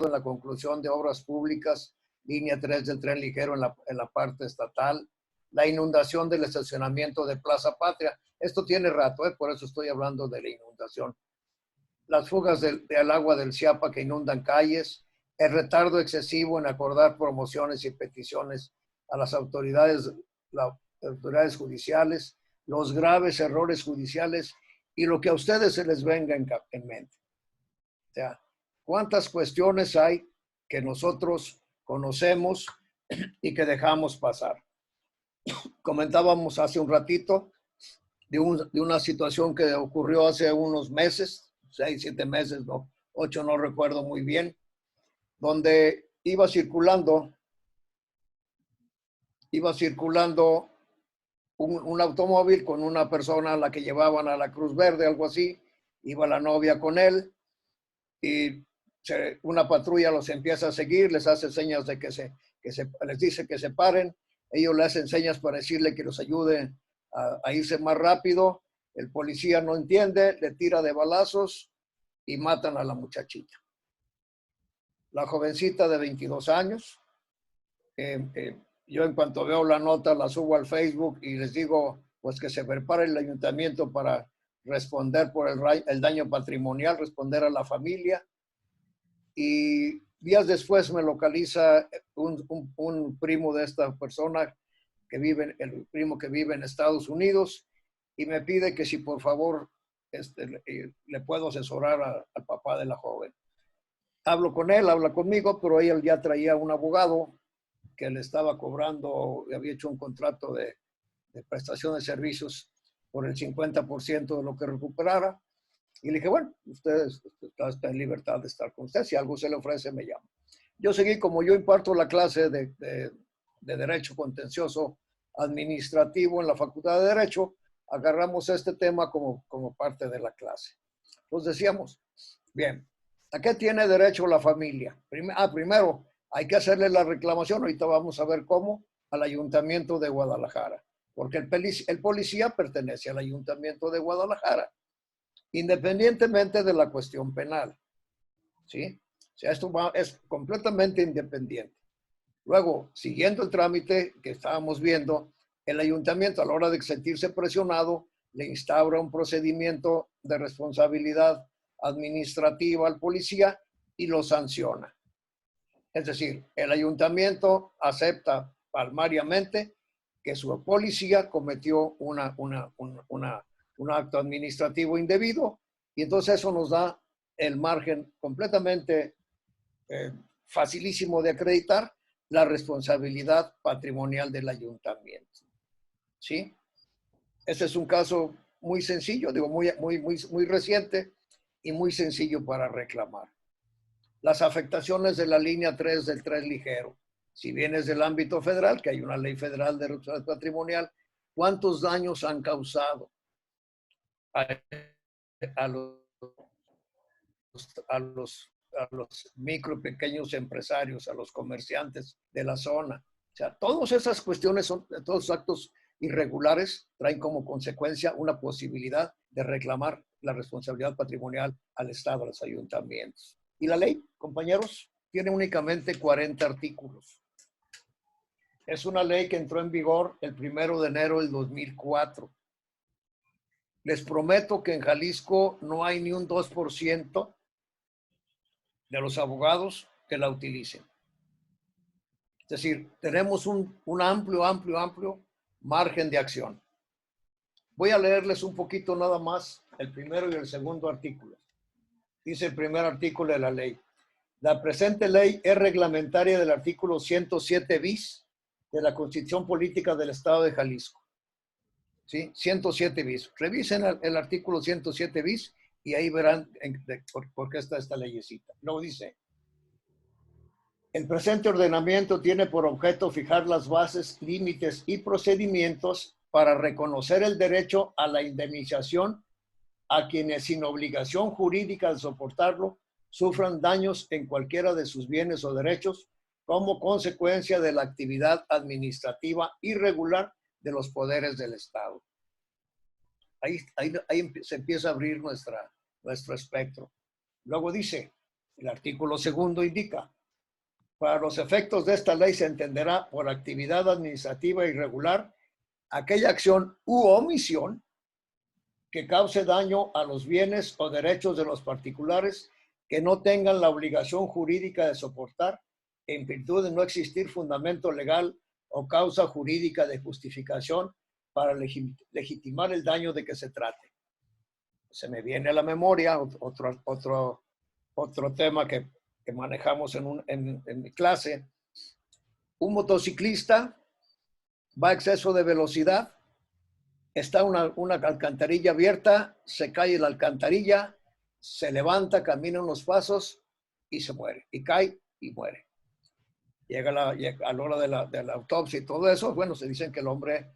en la conclusión de obras públicas, línea 3 del tren ligero en la parte estatal, la inundación del estacionamiento de Plaza Patria. Esto tiene rato, por eso estoy hablando de la inundación. Las fugas del agua del Chiapa que inundan calles, el retardo excesivo en acordar promociones y peticiones a las autoridades judiciales, los graves errores judiciales y lo que a ustedes se les venga en mente. O sea, ¿cuántas cuestiones hay que nosotros conocemos y que dejamos pasar? Comentábamos hace un ratito de una situación que ocurrió hace unos meses, 6, 7 meses, no, 8, no recuerdo muy bien, donde iba circulando un automóvil con una persona a la que llevaban a la Cruz Verde, algo así. Iba la novia con él y una patrulla los empieza a seguir, les hace señas de les dice que se paren. Ellos le hacen señas para decirle que los ayude a irse más rápido. El policía no entiende, le tira de balazos y matan a la muchachita. La jovencita de 22 años. Yo en cuanto veo la nota la subo al Facebook y les digo pues que se prepare el ayuntamiento para responder por el daño patrimonial, responder a la familia. Y días después me localiza un primo de esta persona el primo que vive en Estados Unidos, y me pide que si por favor le puedo asesorar al papá de la joven. Hablo con él, habla conmigo, pero él ya traía un abogado que le estaba cobrando, había hecho un contrato de prestación de servicios por el 50% de lo que recuperara. Y le dije, bueno, usted está en libertad de estar con usted. Si algo se le ofrece, me llama. Yo seguí, como yo imparto la clase de Derecho Contencioso Administrativo en la Facultad de Derecho, agarramos este tema como parte de la clase. Entonces decíamos, bien, ¿a qué tiene derecho la familia? Primero, hay que hacerle la reclamación, ahorita vamos a ver cómo, al Ayuntamiento de Guadalajara, porque el policía pertenece al Ayuntamiento de Guadalajara, independientemente de la cuestión penal, ¿sí? O sea, esto es completamente independiente. Luego, siguiendo el trámite que estábamos viendo, el ayuntamiento, a la hora de sentirse presionado, le instaura un procedimiento de responsabilidad administrativa al policía y lo sanciona. Es decir, el ayuntamiento acepta palmariamente que su policía cometió un acto administrativo indebido, y entonces eso nos da el margen completamente facilísimo de acreditar la responsabilidad patrimonial del ayuntamiento. ¿Sí? Este es un caso muy sencillo, digo, muy reciente y muy sencillo para reclamar. Las afectaciones de la línea 3 del tren ligero. Si bien es del ámbito federal, que hay una ley federal de responsabilidad patrimonial, ¿cuántos daños han causado a los micro y pequeños empresarios, a los comerciantes de la zona? O sea, todas esas cuestiones, todos actos irregulares traen como consecuencia una posibilidad de reclamar la responsabilidad patrimonial al Estado, a los ayuntamientos. Y la ley, compañeros, tiene únicamente 40 artículos. Es una ley que entró en vigor el 1 de enero del 2004. Les prometo que en Jalisco no hay ni un 2% de los abogados que la utilicen. Es decir, tenemos un amplio margen de acción. Voy a leerles un poquito nada más el primero y el segundo artículo. Dice el primer artículo de la ley: la presente ley es reglamentaria del artículo 107 bis de la Constitución Política del Estado de Jalisco. ¿Sí? 107 bis. Revisen el artículo 107 bis y ahí verán por qué está esta leyecita. Luego dice: el presente ordenamiento tiene por objeto fijar las bases, límites y procedimientos para reconocer el derecho a la indemnización a quienes, sin obligación jurídica de soportarlo, sufran daños en cualquiera de sus bienes o derechos como consecuencia de la actividad administrativa irregular de los poderes del Estado. Ahí se empieza a abrir nuestro espectro. Luego dice: El artículo segundo indica: para los efectos de esta ley se entenderá por actividad administrativa irregular aquella acción u omisión que cause daño a los bienes o derechos de los particulares que no tengan la obligación jurídica de soportar en virtud de no existir fundamento legal o causa jurídica de justificación para legitimar el daño de que se trate. Se me viene a la memoria otro tema que manejamos en mi clase. Un motociclista va a exceso de velocidad, está una alcantarilla abierta, se cae la alcantarilla, se levanta, camina unos pasos y se muere, y cae y muere. Llega a la hora de la autopsia y todo eso, bueno, se dicen que el hombre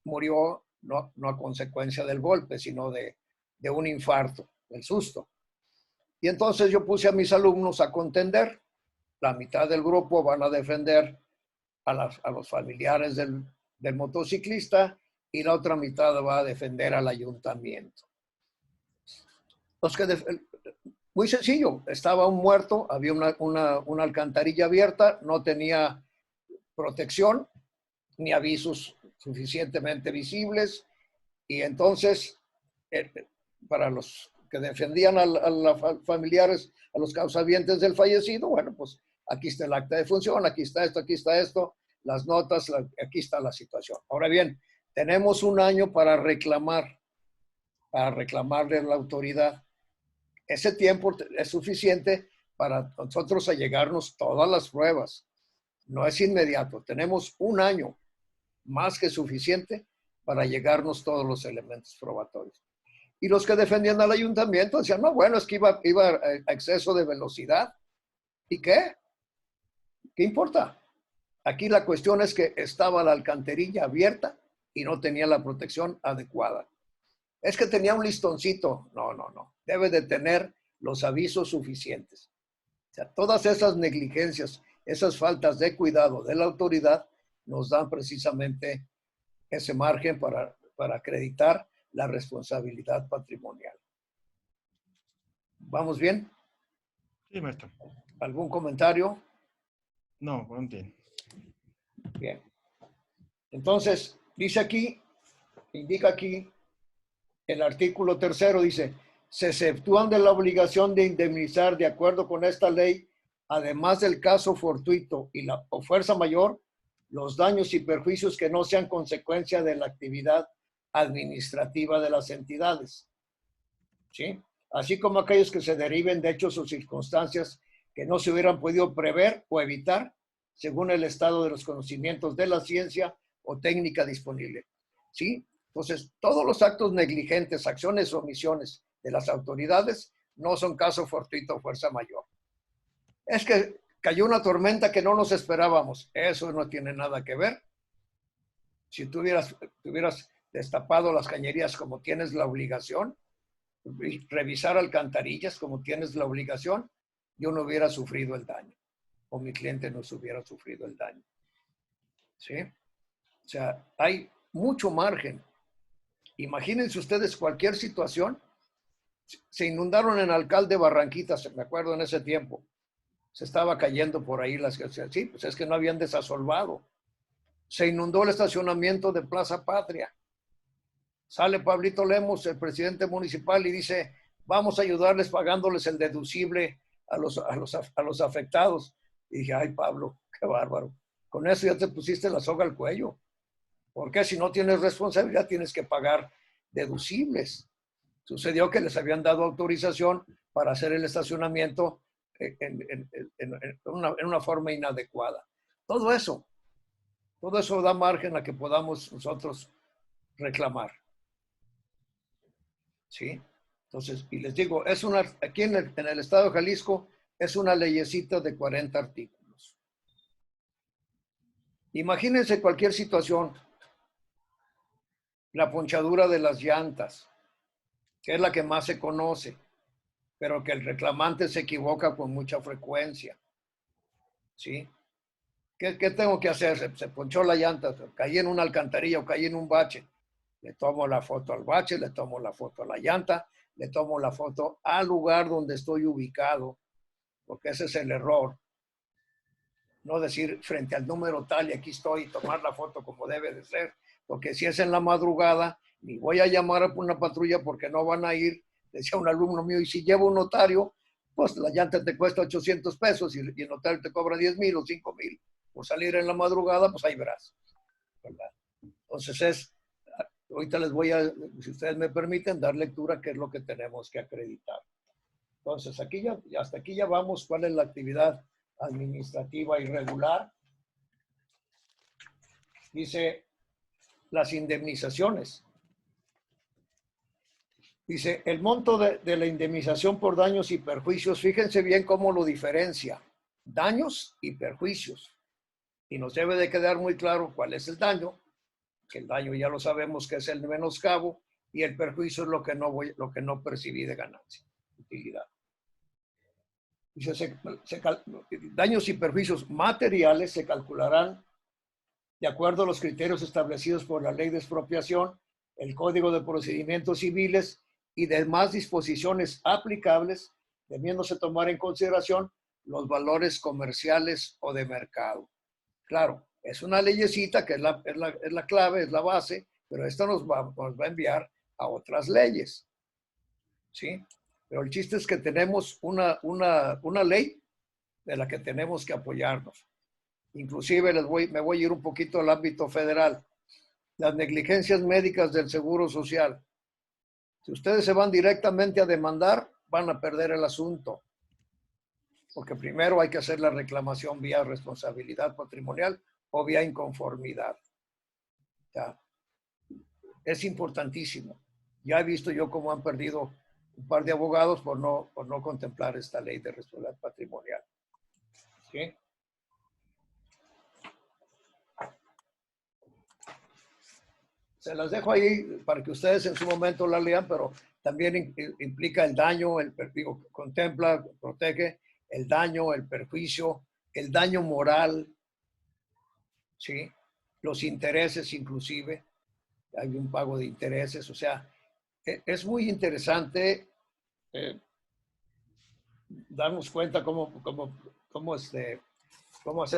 murió no a consecuencia del golpe, sino de un infarto, del susto. Y entonces yo puse a mis alumnos a contender. La mitad del grupo van a defender a los familiares del motociclista y la otra mitad va a defender al ayuntamiento. Muy sencillo, estaba un muerto, había una alcantarilla abierta, no tenía protección ni avisos suficientemente visibles, y entonces para los que defendían a los familiares, a los causavientes del fallecido, bueno, pues aquí está el acta de función, aquí está esto, las notas, aquí está la situación. Ahora bien, tenemos un año para reclamarle a la autoridad. Ese tiempo es suficiente para nosotros allegarnos todas las pruebas. No es inmediato, tenemos un año más que suficiente para llegarnos todos los elementos probatorios. Y los que defendían al ayuntamiento decían, no, bueno, es que iba a exceso de velocidad. ¿Y qué? ¿Qué importa? Aquí la cuestión es que estaba la alcantarilla abierta y no tenía la protección adecuada. Es que tenía un listoncito. No. Debe de tener los avisos suficientes. O sea, todas esas negligencias, esas faltas de cuidado de la autoridad nos dan precisamente ese margen para acreditar la responsabilidad patrimonial. ¿Vamos bien? Sí, maestro. ¿Algún comentario? No, no entiendo. Bien. Entonces, dice aquí, indica aquí, el artículo tercero dice, se exceptúan de la obligación de indemnizar de acuerdo con esta ley, además del caso fortuito o fuerza mayor, los daños y perjuicios que no sean consecuencia de la actividad administrativa de las entidades. ¿Sí? Así como aquellos que se deriven de hechos o circunstancias que no se hubieran podido prever o evitar según el estado de los conocimientos de la ciencia o técnica disponible. ¿Sí? Entonces, todos los actos negligentes, acciones o omisiones de las autoridades no son caso fortuito o fuerza mayor. Es que cayó una tormenta que no nos esperábamos. Eso no tiene nada que ver. Si tú hubieras destapado las cañerías como tienes la obligación, revisar alcantarillas como tienes la obligación, yo no hubiera sufrido el daño, o mi cliente no hubiera sufrido el daño. ¿Sí? O sea, hay mucho margen. Imagínense ustedes cualquier situación. Se inundaron en Alcalde Barranquitas, me acuerdo en ese tiempo. Se estaba cayendo por ahí las que, sí, pues es que no habían desasolvado. Se inundó el estacionamiento de Plaza Patria. Sale Pablito Lemos, el presidente municipal, y dice, vamos a ayudarles pagándoles el deducible a los afectados. Y dije, ay, Pablo, qué bárbaro. Con eso ya te pusiste la soga al cuello. Porque si no tienes responsabilidad, tienes que pagar deducibles. Sucedió que les habían dado autorización para hacer el estacionamiento en una forma inadecuada. Todo eso da margen a que podamos nosotros reclamar. ¿Sí? Entonces, y les digo, aquí en el estado de Jalisco es una leyecita de 40 artículos. Imagínense cualquier situación, la ponchadura de las llantas, que es la que más se conoce, pero que el reclamante se equivoca con mucha frecuencia. ¿Sí? ¿Qué tengo que hacer? Se ponchó la llanta, caí en una alcantarilla o caí en un bache. Le tomo la foto al bache, le tomo la foto a la llanta, le tomo la foto al lugar donde estoy ubicado porque ese es el error. No decir frente al número tal y aquí estoy y tomar la foto como debe de ser, porque si es en la madrugada, ni voy a llamar a una patrulla porque no van a ir, decía un alumno mío, y si llevo un notario, pues la llanta te cuesta 800 pesos y el notario te cobra 10,000 o 5,000 por salir en la madrugada, pues ahí verás, ¿verdad? Entonces ahorita les voy a, si ustedes me permiten, dar lectura, qué es lo que tenemos que acreditar. Entonces, aquí ya, hasta aquí ya vamos, cuál es la actividad administrativa irregular. Dice las indemnizaciones. Dice, el monto de la indemnización por daños y perjuicios, fíjense bien cómo lo diferencia. Daños y perjuicios. Y nos debe de quedar muy claro cuál es el daño, que el daño ya lo sabemos que es el menoscabo, y el perjuicio es lo que no percibí de ganancia, utilidad. Dice, daños y perjuicios materiales se calcularán de acuerdo a los criterios establecidos por la Ley de Expropiación, el Código de Procedimientos Civiles y demás disposiciones aplicables, debiéndose tomar en consideración los valores comerciales o de mercado. Claro, es una leyecita que es la clave, es la base, pero esta nos va a enviar a otras leyes. ¿Sí? Pero el chiste es que tenemos una ley de la que tenemos que apoyarnos. Inclusive me voy a ir un poquito al ámbito federal. Las negligencias médicas del Seguro Social. Si ustedes se van directamente a demandar, van a perder el asunto. Porque primero hay que hacer la reclamación vía responsabilidad patrimonial o vía inconformidad. Ya. Es importantísimo. Ya he visto yo cómo han perdido un par de abogados por no contemplar esta ley de responsabilidad patrimonial. ¿Sí? Se las dejo ahí para que ustedes en su momento la lean, pero también implica el daño, contempla, protege el daño, el perjuicio, el daño moral, ¿sí? Los intereses inclusive, hay un pago de intereses, o sea, es muy interesante darnos cuenta cómo hacer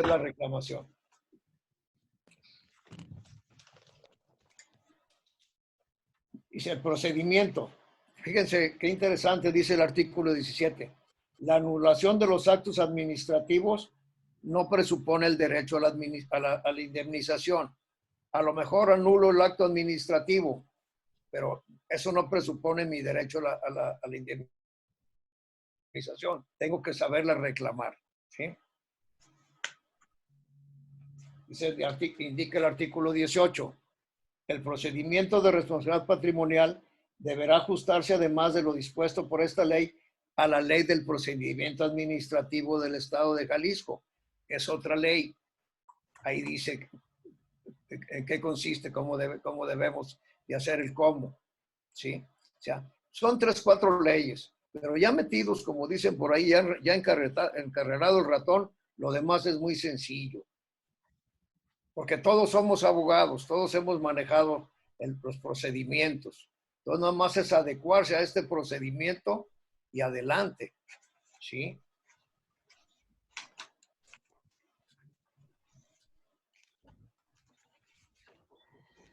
la reclamación. Dice el procedimiento. Fíjense qué interesante dice el artículo 17. La anulación de los actos administrativos no presupone el derecho a la indemnización. A lo mejor anulo el acto administrativo, pero eso no presupone mi derecho a la indemnización. Tengo que saberla reclamar. ¿Sí? Indica el artículo 18. El procedimiento de responsabilidad patrimonial deberá ajustarse, además de lo dispuesto por esta ley, a la ley del procedimiento administrativo del Estado de Jalisco. Es otra ley. Ahí dice en qué consiste, cómo debemos de hacer el cómo. ¿Sí? O sea, son 3, 4 leyes, pero ya metidos, como dicen por ahí, ya encarrerado el ratón, lo demás es muy sencillo. Porque todos somos abogados, todos hemos manejado los procedimientos. Entonces, nada más es adecuarse a este procedimiento y adelante. ¿Sí?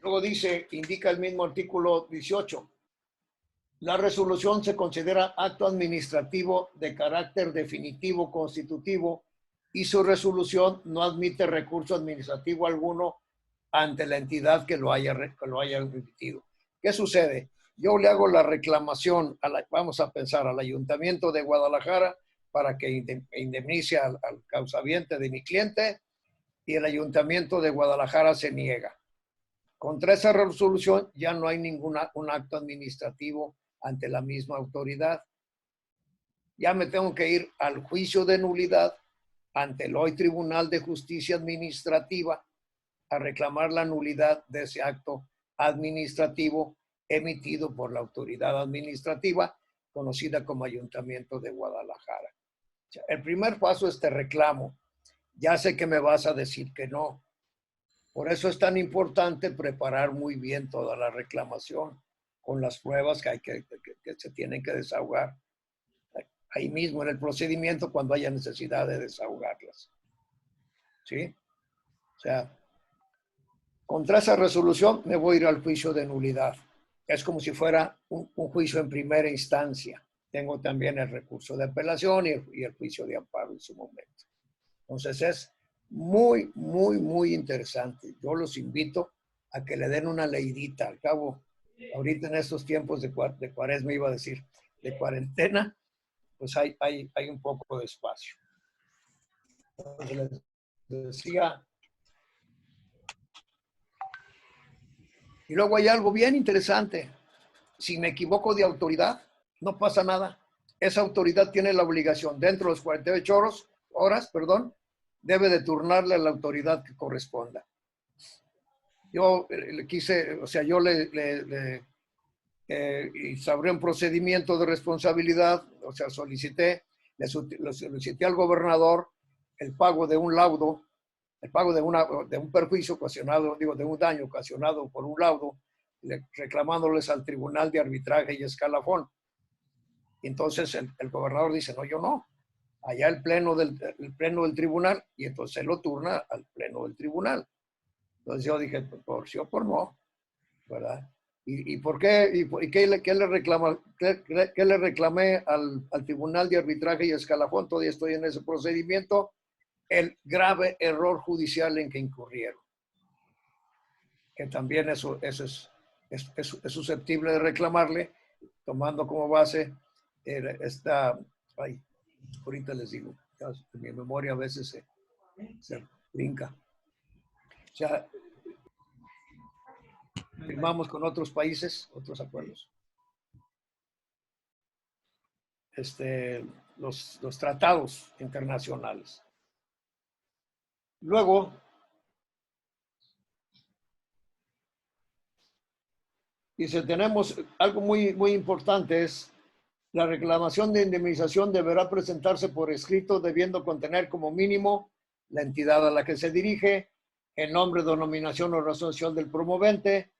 Luego indica el mismo artículo 18. La resolución se considera acto administrativo de carácter definitivo constitutivo y su resolución no admite recurso administrativo alguno ante la entidad que lo haya emitido. ¿Qué sucede? Yo le hago la reclamación, vamos a pensar, al Ayuntamiento de Guadalajara para que indemnice al causaviente de mi cliente y el Ayuntamiento de Guadalajara se niega. Contra esa resolución ya no hay un acto administrativo ante la misma autoridad. Ya me tengo que ir al juicio de nulidad ante el hoy Tribunal de Justicia Administrativa a reclamar la nulidad de ese acto administrativo emitido por la autoridad administrativa conocida como Ayuntamiento de Guadalajara. O sea, el primer paso es este reclamo. Ya sé que me vas a decir que no. Por eso es tan importante preparar muy bien toda la reclamación con las pruebas que se tienen que desahogar. ahí mismo en el procedimiento cuando haya necesidad de desahogarlas. ¿Sí? O sea, contra esa resolución me voy a ir al juicio de nulidad. Es como si fuera un juicio en primera instancia. Tengo también el recurso de apelación y el juicio de amparo en su momento. Entonces es muy, muy, muy interesante. Yo los invito a que le den una leidita. Al cabo, ahorita en estos tiempos de cuaresma, iba a decir, de cuarentena, pues hay un poco de espacio. Entonces les decía. Y luego hay algo bien interesante. Si me equivoco de autoridad, no pasa nada. Esa autoridad tiene la obligación, dentro de los 48 horas, debe de turnarle a la autoridad que corresponda. Yo le quise, o sea, yo sobre un procedimiento de responsabilidad, o sea, le solicité al gobernador el pago de un laudo, el pago de un perjuicio ocasionado, digo, de un daño ocasionado por un laudo, reclamándoles al Tribunal de Arbitraje y Escalafón. Y entonces el gobernador dice, no, yo no. Allá el pleno del tribunal, y entonces él lo turna al pleno del tribunal. Entonces yo dije, por sí o por no, ¿verdad? ¿Y por qué? ¿Y qué le reclamé al Tribunal de Arbitraje y Escalafón? Todavía estoy en ese procedimiento. El grave error judicial en que incurrieron. Que también eso es susceptible de reclamarle, tomando como base ahorita les digo, mi memoria a veces se brinca. O sea, firmamos con otros países, otros acuerdos. Los tratados internacionales. Luego, dice, tenemos algo muy, muy importante, es la reclamación de indemnización deberá presentarse por escrito, debiendo contener como mínimo la entidad a la que se dirige, el nombre, denominación o razón social del promovente,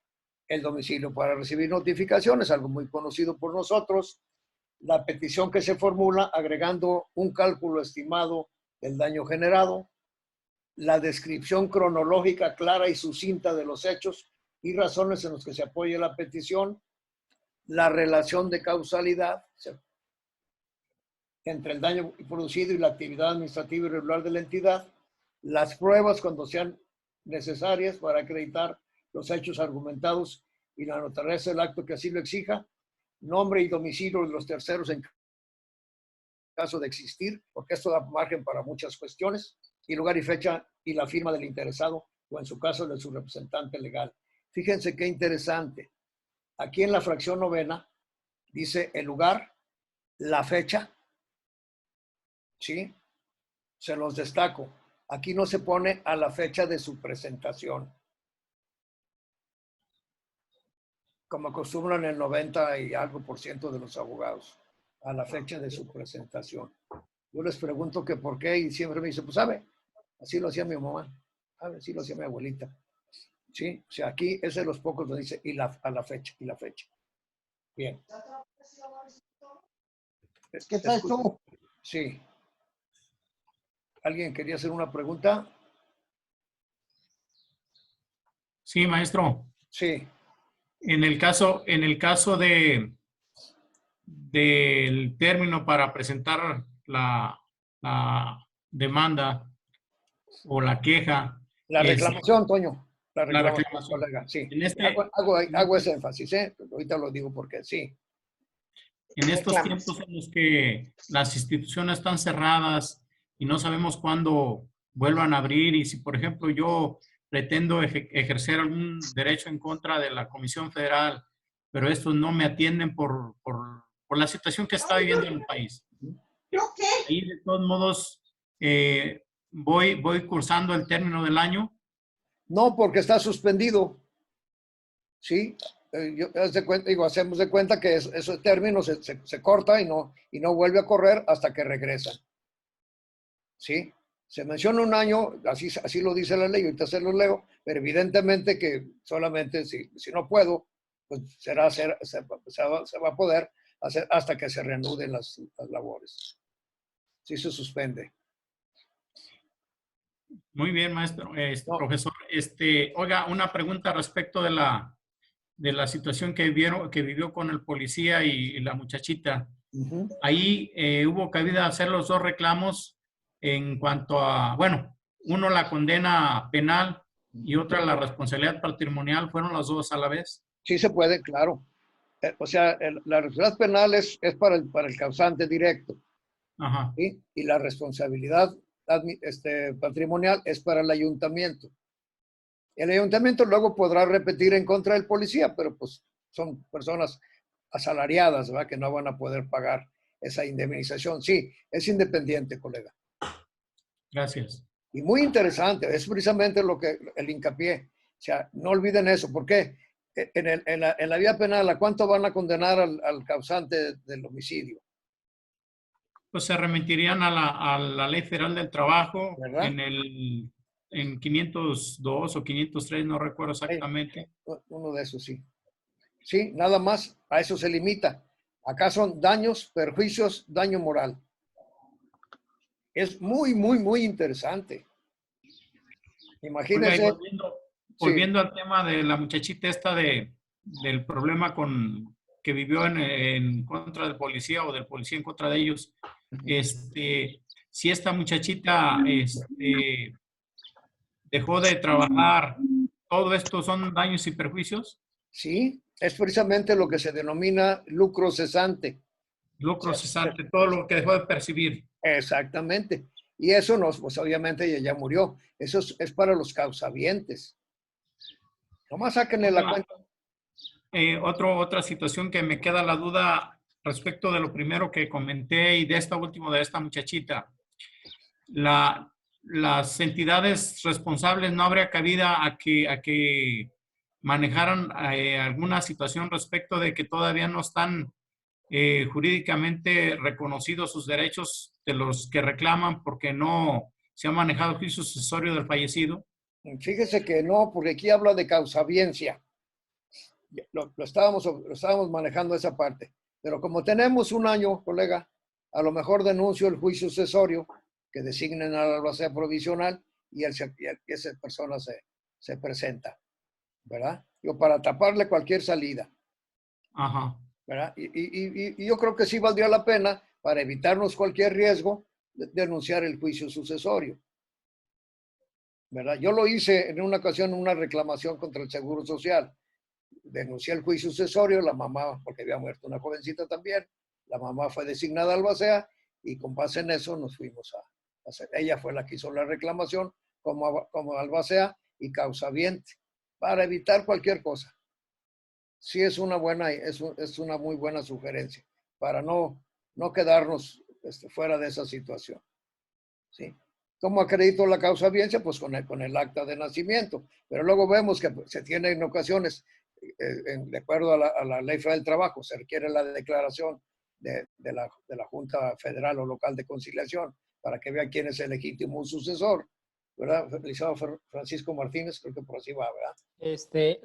el domicilio para recibir notificaciones, algo muy conocido por nosotros, la petición que se formula agregando un cálculo estimado del daño generado, la descripción cronológica clara y sucinta de los hechos y razones en los que se apoya la petición, la relación de causalidad entre el daño producido y la actividad administrativa irregular de la entidad, las pruebas cuando sean necesarias para acreditar los hechos argumentados y la notariedad del acto que así lo exija, nombre y domicilio de los terceros en caso de existir, porque esto da margen para muchas cuestiones, y lugar y fecha y la firma del interesado o en su caso de su representante legal. Fíjense qué interesante. Aquí en la fracción novena dice el lugar, la fecha, ¿sí? Se los destaco. Aquí no se pone a la fecha de su presentación, como acostumbran el 90 y algo % de los abogados, a la fecha de su presentación. Yo les pregunto que por qué y siempre me dicen, pues sabe, así lo hacía mi mamá, así lo hacía mi abuelita. ¿Sí? O sea, aquí es de los pocos donde dice a la fecha, y la fecha. Bien. ¿Qué traes tú? Sí. ¿Alguien quería hacer una pregunta? Sí, maestro. Sí. En el caso del término para presentar la demanda o la queja. La reclamación, Toño. La reclamación. Sí. En hago ese énfasis, ¿eh? Ahorita lo digo porque sí. En estos tiempos en los que las instituciones están cerradas y no sabemos cuándo vuelvan a abrir, y si, por ejemplo, yo pretendo ejercer algún derecho en contra de la Comisión Federal, pero estos no me atienden por la situación que está viviendo en el país. Y de todos modos, voy cursando el término del año. No, porque está suspendido. Sí, hacemos de cuenta que ese término se corta y no vuelve a correr hasta que regresan. ¿Sí? Se menciona un año, así lo dice la ley, ahorita se lo leo, pero evidentemente que solamente si no puedo, pues se va a poder hasta que se reanuden las labores. Sí se suspende. Muy bien, maestro, No. profesor. Oiga, una pregunta respecto de la situación que vivió con el policía y la muchachita. Ujú. Ahí hubo cabida hacer los dos reclamos en cuanto a, bueno, uno la condena penal y otra la responsabilidad patrimonial. ¿Fueron las dos a la vez? Sí se puede, claro. O sea, la responsabilidad penal es para el causante directo, Ajá. ¿sí? Y la responsabilidad patrimonial es para el ayuntamiento. El ayuntamiento luego podrá repetir en contra del policía, pero pues son personas asalariadas, ¿verdad? Que no van a poder pagar esa indemnización. Sí, es independiente, colega. Gracias. Y muy interesante, es precisamente lo que el hincapié. O sea, no olviden eso. ¿Por qué? En la vía penal, ¿a cuánto van a condenar al causante del homicidio? Pues se remitirían a la Ley Federal del Trabajo ¿Verdad? en 502 o 503, no recuerdo exactamente. Uno de esos, sí. Sí, nada más, a eso se limita. Acá son daños, perjuicios, daño moral. Es muy, muy, muy interesante. Oiga, y Imagínense, sí, volviendo al tema de la muchachita esta del problema que vivió en contra del policía o del policía en contra de ellos, si esta muchachita dejó de trabajar, ¿todo esto son daños y perjuicios? sí, es precisamente lo que se denomina lucro cesante. Lucro cesante, todo lo que dejó de percibir. Exactamente. Y eso no, pues obviamente ella ya murió. Eso es para los causavientes. Nomás sáquenle la Otra, cuenta. otra situación que me queda la duda respecto de lo primero que comenté y de esta última, de esta muchachita. Las entidades responsables no habría cabida a que manejaran alguna situación respecto de que todavía no están jurídicamente reconocidos sus derechos de los que reclaman porque no se ha manejado el juicio sucesorio del fallecido. Fíjese que no, porque aquí habla de causaviencia. Lo estábamos manejando esa parte. Pero como tenemos un año, colega, a lo mejor denuncio el juicio sucesorio que designen al albacea provisional y esa persona se presenta, ¿verdad? Yo para taparle cualquier salida, Ajá. ¿verdad? Y yo creo que sí valdría la pena, para evitarnos cualquier riesgo, denunciar el juicio sucesorio, ¿verdad? Yo lo hice en una ocasión, una reclamación contra el Seguro Social. Denuncié el juicio sucesorio, la mamá, porque había muerto una jovencita también, la mamá fue designada albacea y con base en eso nos fuimos a hacer. Ella fue la que hizo la reclamación como albacea y causaviente, para evitar cualquier cosa. Sí es una muy buena sugerencia, para no quedarnos fuera de esa situación. ¿Sí? ¿Cómo acredito la causaviencia? Pues con el acta de nacimiento. Pero luego vemos que se tiene en ocasiones, de acuerdo a la Ley Federal del Trabajo, se requiere la declaración de la Junta Federal o Local de Conciliación para que vea quién es el legítimo sucesor, ¿verdad? Licenciado Francisco Martínez, creo que por así va, ¿verdad?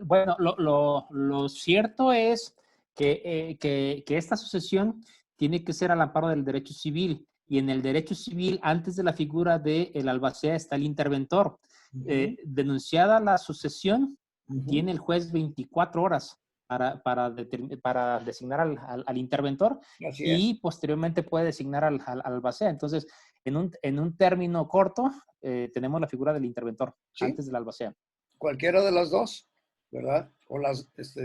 Bueno, lo cierto es que esta sucesión tiene que ser al amparo del derecho civil. Y en el derecho civil, antes de la figura del albacea, está el interventor. Denunciada la sucesión, tiene el juez 24 horas para designar al interventor. Así y es. posteriormente puede designar al albacea. Entonces, en un término corto, tenemos la figura del interventor, ¿Sí? Antes del albacea. Cualquiera de las dos, ¿verdad?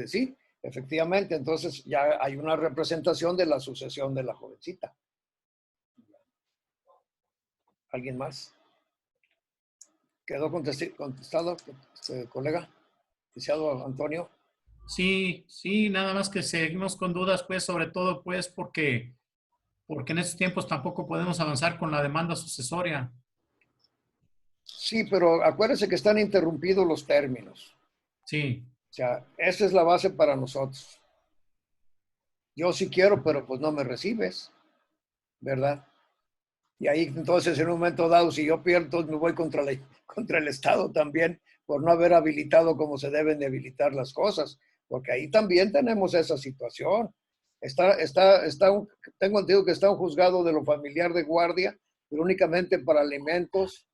Sí, efectivamente. Entonces ya hay una representación de la sucesión de la jovencita. ¿Alguien más? ¿Quedó contestado, colega? Licenciado Antonio. Sí, sí, nada más que seguimos con dudas, pues, sobre todo, pues, porque en estos tiempos tampoco podemos avanzar con la demanda sucesoria. Sí, pero acuérdense que están interrumpidos los términos. Sí. O sea, esa es la base para nosotros. Yo sí quiero, pero pues no me recibes, ¿verdad? Y ahí entonces en un momento dado, si yo pierdo, entonces me voy contra el Estado también por no haber habilitado como se deben de habilitar las cosas, porque ahí también tenemos esa situación. Tengo entendido que está un juzgado de lo familiar de guardia, pero únicamente para alimentos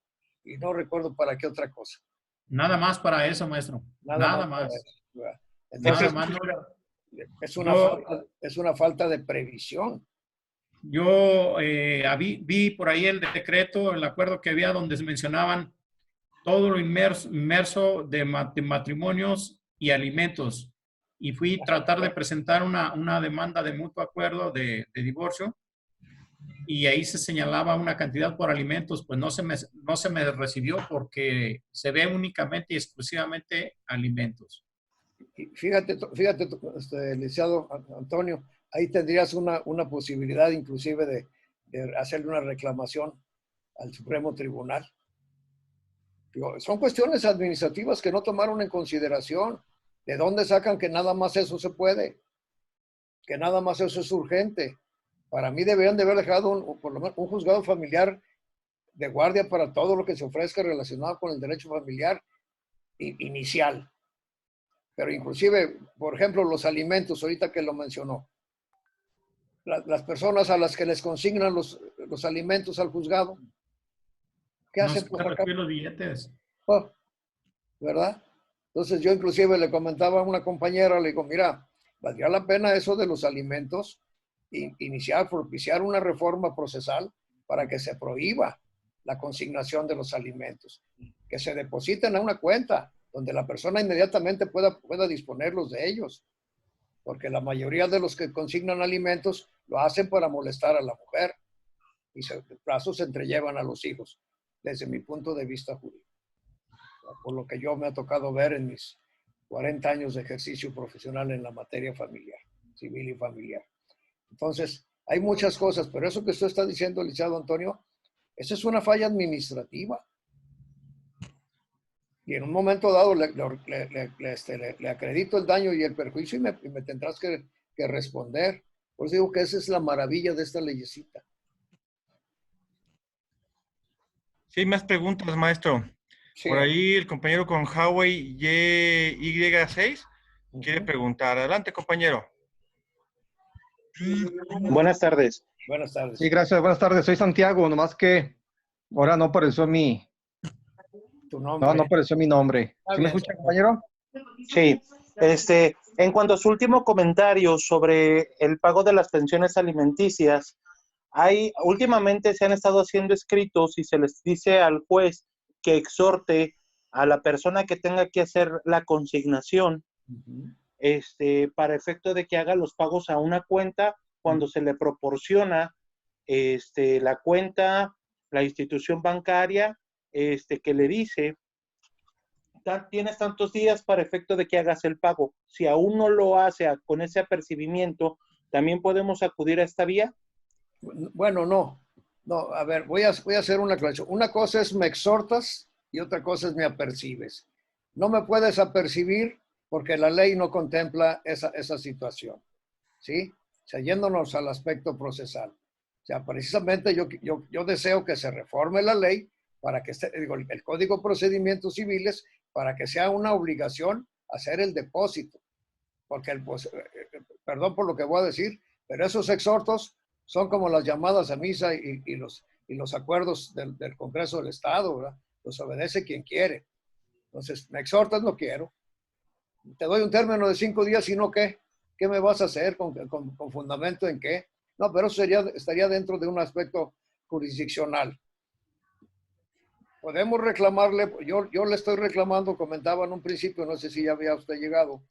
y no recuerdo para qué otra cosa. Nada más para eso, maestro. Nada Para más. eso, ¿verdad? Nada Entonces, más. es una falta de previsión. Yo vi por ahí el decreto, el acuerdo que había donde se mencionaban todo lo inmerso de matrimonios y alimentos. Y fui a tratar de presentar una demanda de mutuo acuerdo de divorcio y ahí se señalaba una cantidad por alimentos, pues no se me recibió porque se ve únicamente y exclusivamente alimentos. Y fíjate, licenciado Antonio, ahí tendrías una posibilidad inclusive de hacerle una reclamación al Supremo Tribunal. Digo, son cuestiones administrativas que no tomaron en consideración. ¿De dónde sacan que nada más eso se puede? Que nada más eso es urgente. Para mí deberían de haber dejado por lo menos un juzgado familiar de guardia para todo lo que se ofrezca relacionado con el derecho familiar inicial. Pero inclusive, por ejemplo, los alimentos, ahorita que lo mencionó, las personas a las que les consignan los alimentos al juzgado, ¿qué hacen por sacar los billetes? Oh, ¿verdad? Entonces yo inclusive le comentaba a una compañera, le digo, mira, valdría la pena eso de los alimentos, propiciar una reforma procesal para que se prohíba la consignación de los alimentos, que se depositen a una cuenta donde la persona inmediatamente pueda disponerlos de ellos, porque la mayoría de los que consignan alimentos lo hacen para molestar a la mujer y de paso se entrellevan a los hijos, desde mi punto de vista jurídico, por lo que yo me ha tocado ver en mis 40 años de ejercicio profesional en la materia familiar, civil y familiar. Entonces, hay muchas cosas, pero eso que usted está diciendo, licenciado Antonio, esa es una falla administrativa. Y en un momento dado le acredito el daño y el perjuicio y me tendrás que responder. Por eso digo que esa es la maravilla de esta leyecita. Sí, más preguntas, maestro. Sí. Por ahí el compañero con Huawei Y6 quiere preguntar. Adelante, compañero. Buenas tardes. Buenas tardes. Sí, gracias. Buenas tardes. Soy Santiago, nomás que ahora no apareció Tu nombre. No apareció mi nombre. ¿Sí me escucha, compañero? Sí. En cuanto a su último comentario sobre el pago de las pensiones alimenticias, últimamente se han estado haciendo escritos y se les dice al juez que exhorte a la persona que tenga que hacer la consignación, para efecto de que haga los pagos a una cuenta cuando se le proporciona la cuenta, la institución bancaria, que le dice, tienes tantos días para efecto de que hagas el pago. Si aún no lo hace con ese apercibimiento, ¿también podemos acudir a esta vía? Bueno, no. No, a ver, voy a hacer una aclaración. Una cosa es me exhortas y otra cosa es me apercibes. No me puedes apercibir porque la ley no contempla esa situación. ¿Sí? O sea, yéndonos al aspecto procesal. O sea, precisamente yo deseo que se reforme la ley para que el Código de Procedimientos Civiles para que sea una obligación hacer el depósito. Porque, perdón por lo que voy a decir, pero esos exhortos son como las llamadas a misa y los acuerdos del Congreso del Estado, ¿verdad? Los obedece quien quiere. Entonces, me exhortas, no quiero. Te doy un término de 5 días y no, ¿qué? ¿Qué me vas a hacer? ¿Con fundamento en qué? No, pero eso estaría dentro de un aspecto jurisdiccional. Podemos reclamarle, yo le estoy reclamando, comentaba en un principio, no sé si ya había usted llegado,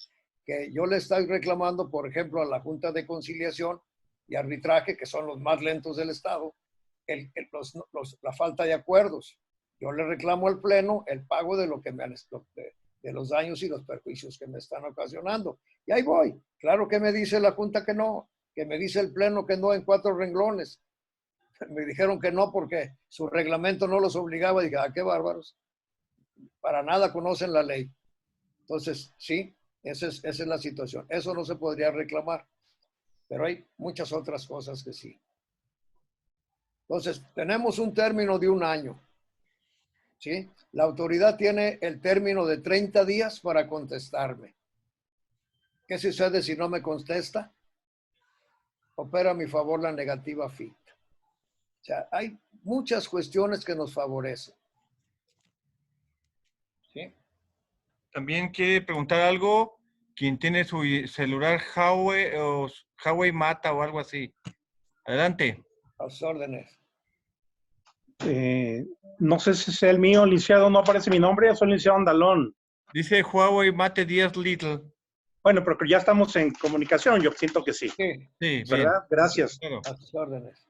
que yo le estoy reclamando, por ejemplo, a la Junta de Conciliación y Arbitraje, que son los más lentos del Estado, la falta de acuerdos. Yo le reclamo al Pleno el pago de de los daños y los perjuicios que me están ocasionando. Y ahí voy. Claro que me dice la Junta que no, que me dice el Pleno que no en 4 renglones. Me dijeron que no porque su reglamento no los obligaba. Y dije, qué bárbaros. Para nada conocen la ley. Entonces, sí, esa es la situación. Eso no se podría reclamar. Pero hay muchas otras cosas que sí. Entonces, tenemos un término de 1 año. ¿Sí? La autoridad tiene el término de 30 días para contestarme. ¿Qué sucede si no me contesta? opera a mi favor la negativa ficta. O sea, hay muchas cuestiones que nos favorecen. ¿Sí? También quiere preguntar algo. Quien tiene su celular Huawei o Huawei Mata o algo así. Adelante. A sus órdenes. No sé si sea el mío, licenciado, no aparece mi nombre, yo soy licenciado Andalón. Dice Huawei Mate 10 Little. Bueno, pero que ya estamos en comunicación, yo siento que sí. Sí, Sí, ¿Verdad? bien. Gracias. Claro. a sus órdenes.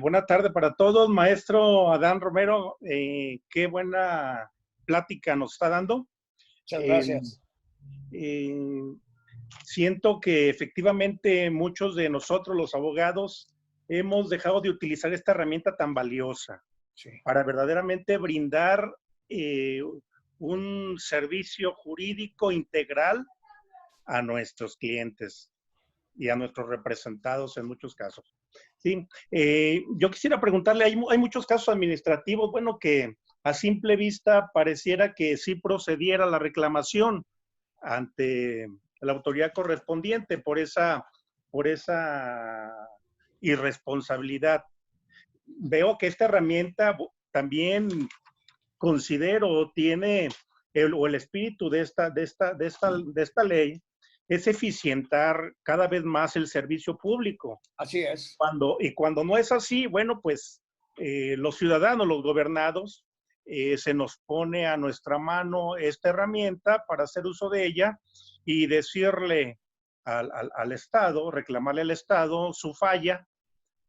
Buena tarde para todos, maestro Adán Romero, qué buena plática nos está dando. Muchas gracias. Siento que efectivamente muchos de nosotros, los abogados, hemos dejado de utilizar esta herramienta tan valiosa Sí. para verdaderamente brindar un servicio jurídico integral a nuestros clientes y a nuestros representados en muchos casos. Sí, yo quisiera preguntarle, hay muchos casos administrativos, bueno, que a simple vista pareciera que sí procediera la reclamación ante la autoridad correspondiente por esa irresponsabilidad. Veo que esta herramienta también considero tiene el espíritu de esta ley es eficientar cada vez más el servicio público. Así es. Cuando no es así, bueno, pues los ciudadanos, los gobernados, se nos pone a nuestra mano esta herramienta para hacer uso de ella y decirle al Estado, reclamarle al Estado su falla,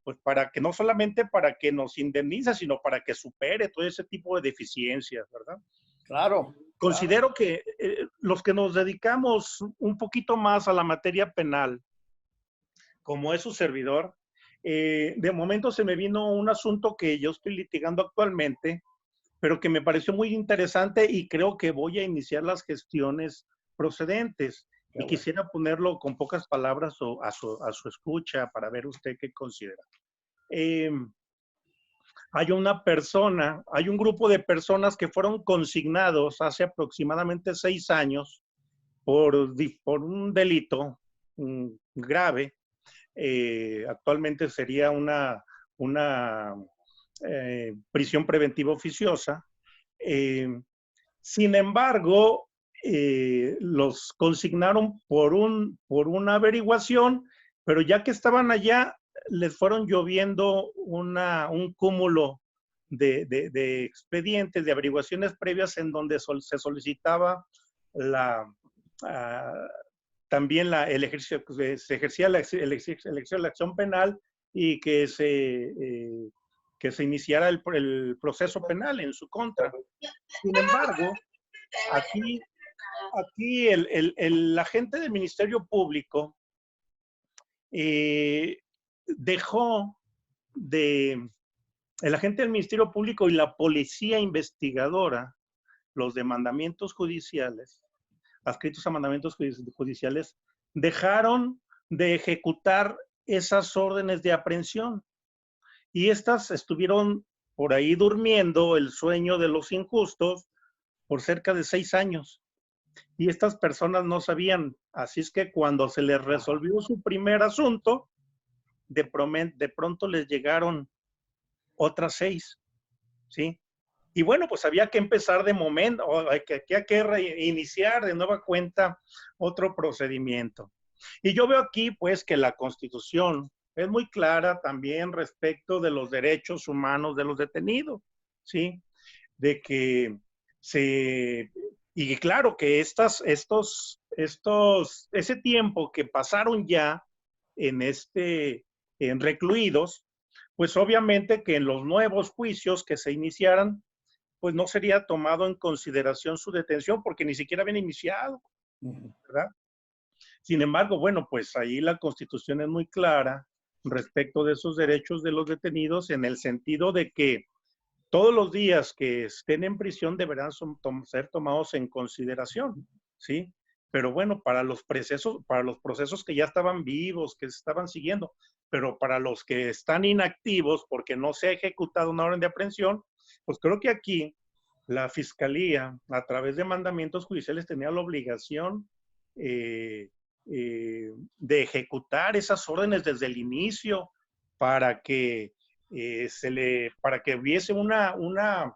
pues para que no solamente para que nos indemnice, sino para que supere todo ese tipo de deficiencias, ¿verdad? Claro. Considero que los que nos dedicamos un poquito más a la materia penal, como es su servidor, de momento se me vino un asunto que yo estoy litigando actualmente, pero que me pareció muy interesante y creo que voy a iniciar las gestiones procedentes. Y quisiera ponerlo con pocas palabras a su escucha para ver usted qué considera. Hay un grupo de personas que fueron consignados hace aproximadamente 6 años por un delito grave. Actualmente sería una prisión preventiva oficiosa. Sin embargo, los consignaron por una averiguación, pero ya que estaban allá, les fueron lloviendo un cúmulo de expedientes, de averiguaciones previas en donde se solicitaba también el ejercicio, se ejercía el ejercicio de la acción penal y que se iniciara el proceso penal en su contra. Sin embargo, aquí el agente del Ministerio Público el agente del Ministerio Público y la policía investigadora, los de mandamientos judiciales, adscritos a mandamientos judiciales, dejaron de ejecutar esas órdenes de aprehensión. Y estas estuvieron por ahí durmiendo el sueño de los injustos por cerca de 6 años. Y estas personas no sabían. Así es que cuando se les resolvió su primer asunto, de pronto les llegaron otras 6, ¿sí? Y bueno, pues había que empezar de momento, había que reiniciar de nueva cuenta otro procedimiento. Y yo veo aquí, pues, que la Constitución es muy clara también respecto de los derechos humanos de los detenidos, ¿sí? De que y claro que ese tiempo que pasaron ya en recluidos, pues obviamente que en los nuevos juicios que se iniciaran, pues no sería tomado en consideración su detención porque ni siquiera habían iniciado, ¿verdad? Sin embargo, bueno, pues ahí la Constitución es muy clara respecto de esos derechos de los detenidos en el sentido de que todos los días que estén en prisión deberán ser tomados en consideración, ¿sí? Pero bueno, para los procesos que ya estaban vivos, que se estaban siguiendo, pero para los que están inactivos porque no se ha ejecutado una orden de aprehensión, pues creo que aquí la Fiscalía, a través de mandamientos judiciales, tenía la obligación de ejecutar esas órdenes desde el inicio para que para que hubiese una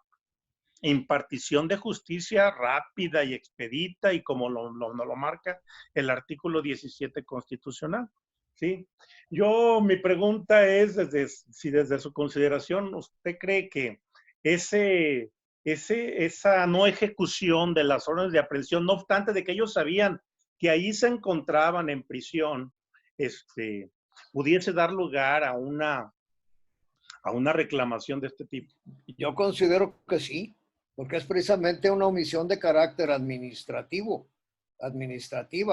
impartición de justicia rápida y expedita y como lo marca el artículo 17 constitucional. ¿Sí? Mi pregunta es, si desde su consideración usted cree que esa no ejecución de las órdenes de aprehensión, no obstante de que ellos sabían que ahí se encontraban en prisión, pudiese dar lugar a una reclamación de este tipo. Yo considero que sí, porque es precisamente una omisión de carácter administrativa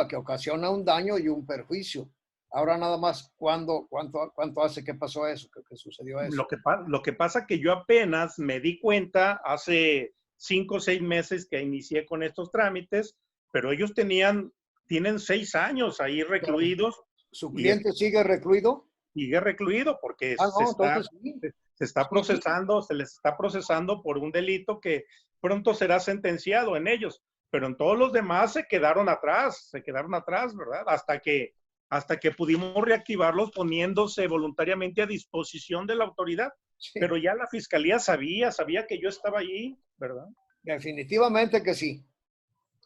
que ocasiona un daño y un perjuicio. Ahora nada más, ¿cuánto hace que pasó eso, que sucedió eso? Lo que pasa que yo apenas me di cuenta hace 5 o 6 meses que inicié con estos trámites, pero ellos tienen 6 años ahí recluidos. ¿Su cliente sigue recluido? Sigue recluido porque se les está procesando por un delito que pronto será sentenciado en ellos, pero en todos los demás se quedaron atrás, ¿verdad? Hasta que pudimos reactivarlos poniéndose voluntariamente a disposición de la autoridad. Sí. Pero ya la fiscalía sabía que yo estaba allí, ¿verdad? Definitivamente que sí,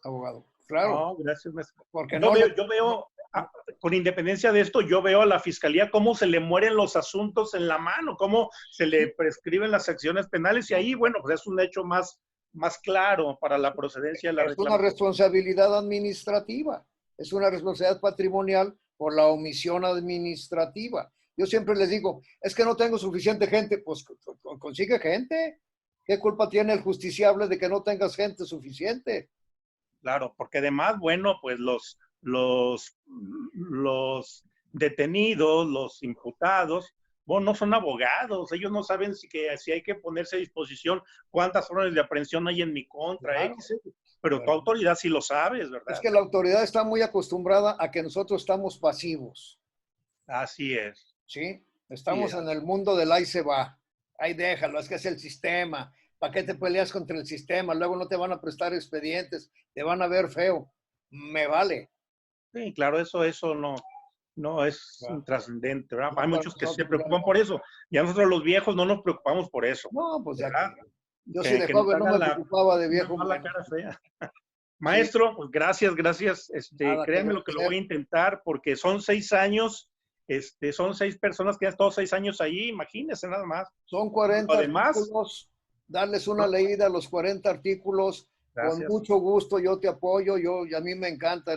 abogado. Claro. No, gracias, maestro. Porque yo veo, con independencia de esto, yo veo a la fiscalía cómo se le mueren los asuntos en la mano, cómo se le prescriben las acciones penales y ahí, bueno, pues es un hecho más claro para la procedencia de la reclamación. Es una responsabilidad administrativa, es una responsabilidad patrimonial por la omisión administrativa. Yo siempre les digo, es que no tengo suficiente gente, pues consigue gente. ¿Qué culpa tiene el justiciable de que no tengas gente suficiente? Claro, porque además, bueno, pues los detenidos, los imputados, bueno, no son abogados, ellos no saben si hay que ponerse a disposición cuántas órdenes de aprehensión hay en mi contra, claro. Pero tu autoridad sí lo sabes, ¿verdad? Es que la autoridad está muy acostumbrada a que nosotros estamos pasivos. Así es. ¿Sí? Estamos en el mundo del ahí se va. Ahí déjalo, es que es el sistema. ¿Para qué te peleas contra el sistema? Luego no te van a prestar expedientes, te van a ver feo. Me vale. Sí, claro, eso no es intrascendente, ¿verdad? Hay muchos que se preocupan por eso. Y a nosotros los viejos no nos preocupamos por eso. No, pues ya. Yo sí de joven no me preocupaba de viejo. La cara fea. Maestro, pues gracias. Créanme lo que lo voy a intentar porque son 6 años, son 6 personas que han estado 6 años ahí, imagínense nada más. Son 40 artículos, darles una leída a los 40 artículos, gracias. Con mucho gusto yo te apoyo, y a mí me encanta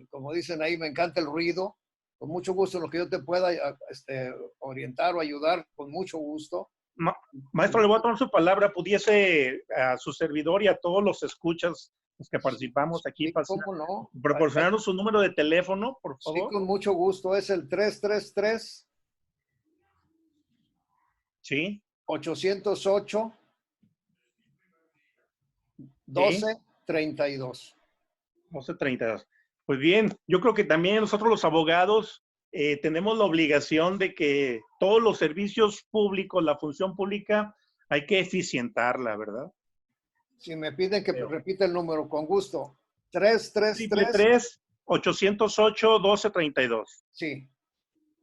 como dicen ahí, me encanta el ruido, con mucho gusto en lo que yo te pueda orientar o ayudar, con mucho gusto. Maestro, le voy a tomar su palabra, pudiese a su servidor y a todos los escuchas, los que participamos aquí, ¿cómo no? Proporcionarnos su número de teléfono, por favor. Sí, con mucho gusto, es el 333 sí 808 1232. 1232. Pues bien, yo creo que también nosotros los abogados tenemos la obligación de que todos los servicios públicos, la función pública, hay que eficientarla, ¿verdad? Si me piden que repita el número, con gusto. 333 808 1232. Sí.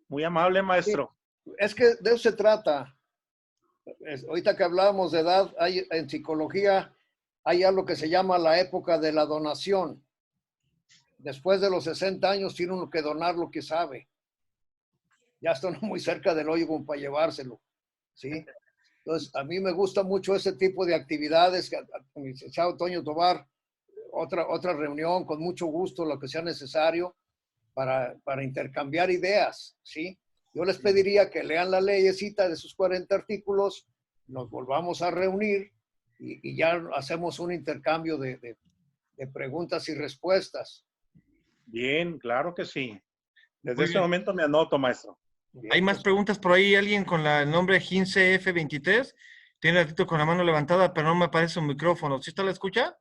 Muy amable, maestro. Sí. Es que de eso se trata. Ahorita que hablábamos de edad, en psicología hay algo que se llama la época de la donación. Después de los 60 años tiene uno que donar lo que sabe. Ya está muy cerca del hoyo como para llevárselo. ¿Sí? Entonces, a mí me gusta mucho ese tipo de actividades. Mi licenciado Toño Tobar, otra reunión con mucho gusto, lo que sea necesario para intercambiar ideas. ¿Sí? Yo les pediría que lean la leyecita de sus 40 artículos, nos volvamos a reunir y ya hacemos un intercambio de preguntas y respuestas. Bien, claro que sí. Desde ese momento me anoto, maestro. Bien, ¿hay más preguntas por ahí? ¿Alguien con el nombre GINCE-F23? Tiene ratito con la mano levantada, pero no me aparece su micrófono. ¿Sí está la escucha?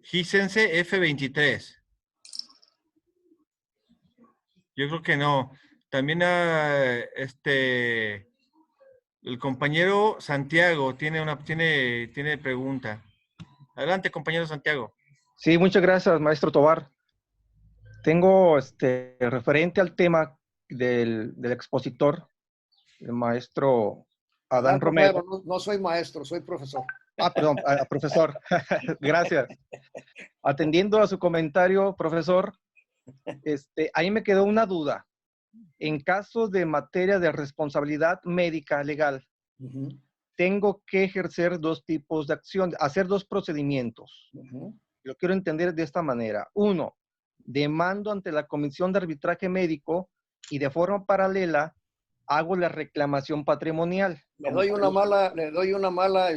GINCE-F23. Yo creo que no. También el compañero Santiago tiene pregunta. Adelante, compañero Santiago. Sí, muchas gracias, maestro Tobar. Tengo referente al tema del expositor, el maestro Adán Romero. No, no soy maestro, soy profesor. Ah, perdón, profesor. Gracias. Atendiendo a su comentario, profesor, ahí me quedó una duda. En caso de materia de responsabilidad médica legal, tengo que ejercer dos tipos de acción, hacer dos procedimientos. Lo quiero entender de esta manera. Uno, demando ante la Comisión de Arbitraje Médico y de forma paralela hago la reclamación patrimonial. Le doy una mala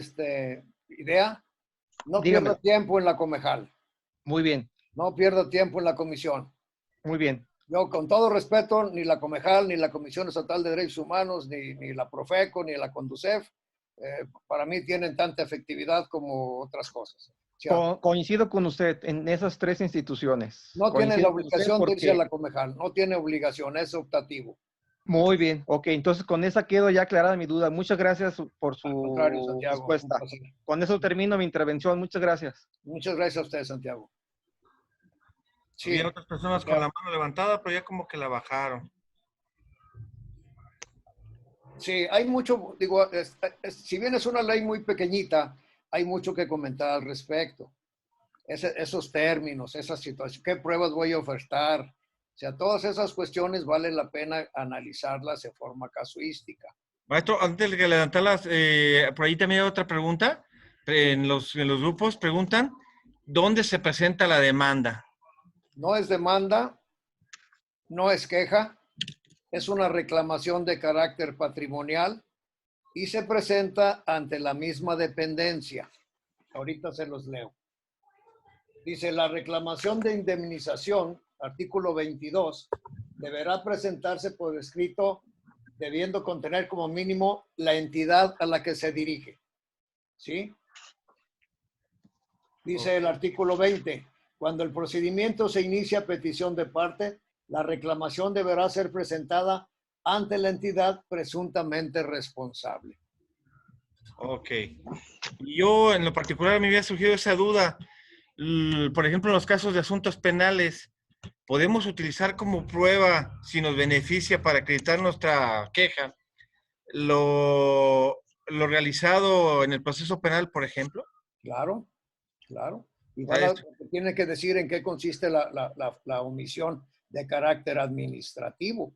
idea. No Dígame. pierda tiempo en la Comejal. Muy bien, No pierda tiempo en la comisión. muy bien. Yo, con todo respeto, ni la Comejal, ni la Comisión Estatal de Derechos Humanos, ni la Profeco, ni la Conducef, para mí tienen tanta efectividad como otras cosas. Coincido con usted en esas tres instituciones. No tiene la obligación de irse a porque... la Comejal, no tiene obligación, es optativo. Muy bien, ok, entonces con esa quedo ya aclarada mi duda. Muchas gracias por su Santiago, respuesta. Con eso termino mi intervención. Muchas gracias. Muchas gracias a usted, Santiago. Sí. Había otras personas con la mano levantada, pero ya como que la bajaron. Sí, hay mucho, digo, si bien es una ley muy pequeñita, hay mucho que comentar al respecto. Esos términos, esas situaciones, qué pruebas voy a ofertar. O sea, todas esas cuestiones vale la pena analizarlas de forma casuística. Maestro, antes de levantarlas, por ahí también hay otra pregunta. En los grupos preguntan, ¿dónde se presenta la demanda? No es demanda, no es queja, es una reclamación de carácter patrimonial y se presenta ante la misma dependencia. Ahorita se los leo. Dice, la reclamación de indemnización, artículo 22, deberá presentarse por escrito, debiendo contener como mínimo la entidad a la que se dirige. ¿Sí? Dice el artículo 20, cuando el procedimiento se inicia a petición de parte, la reclamación deberá ser presentada ante la entidad presuntamente responsable. Ok. Yo, en lo particular, me había surgido esa duda. Por ejemplo, en los casos de asuntos penales, ¿podemos utilizar como prueba, si nos beneficia para acreditar nuestra queja, lo realizado en el proceso penal, por ejemplo? Claro, claro. Igual tiene que decir en qué consiste la omisión de carácter administrativo.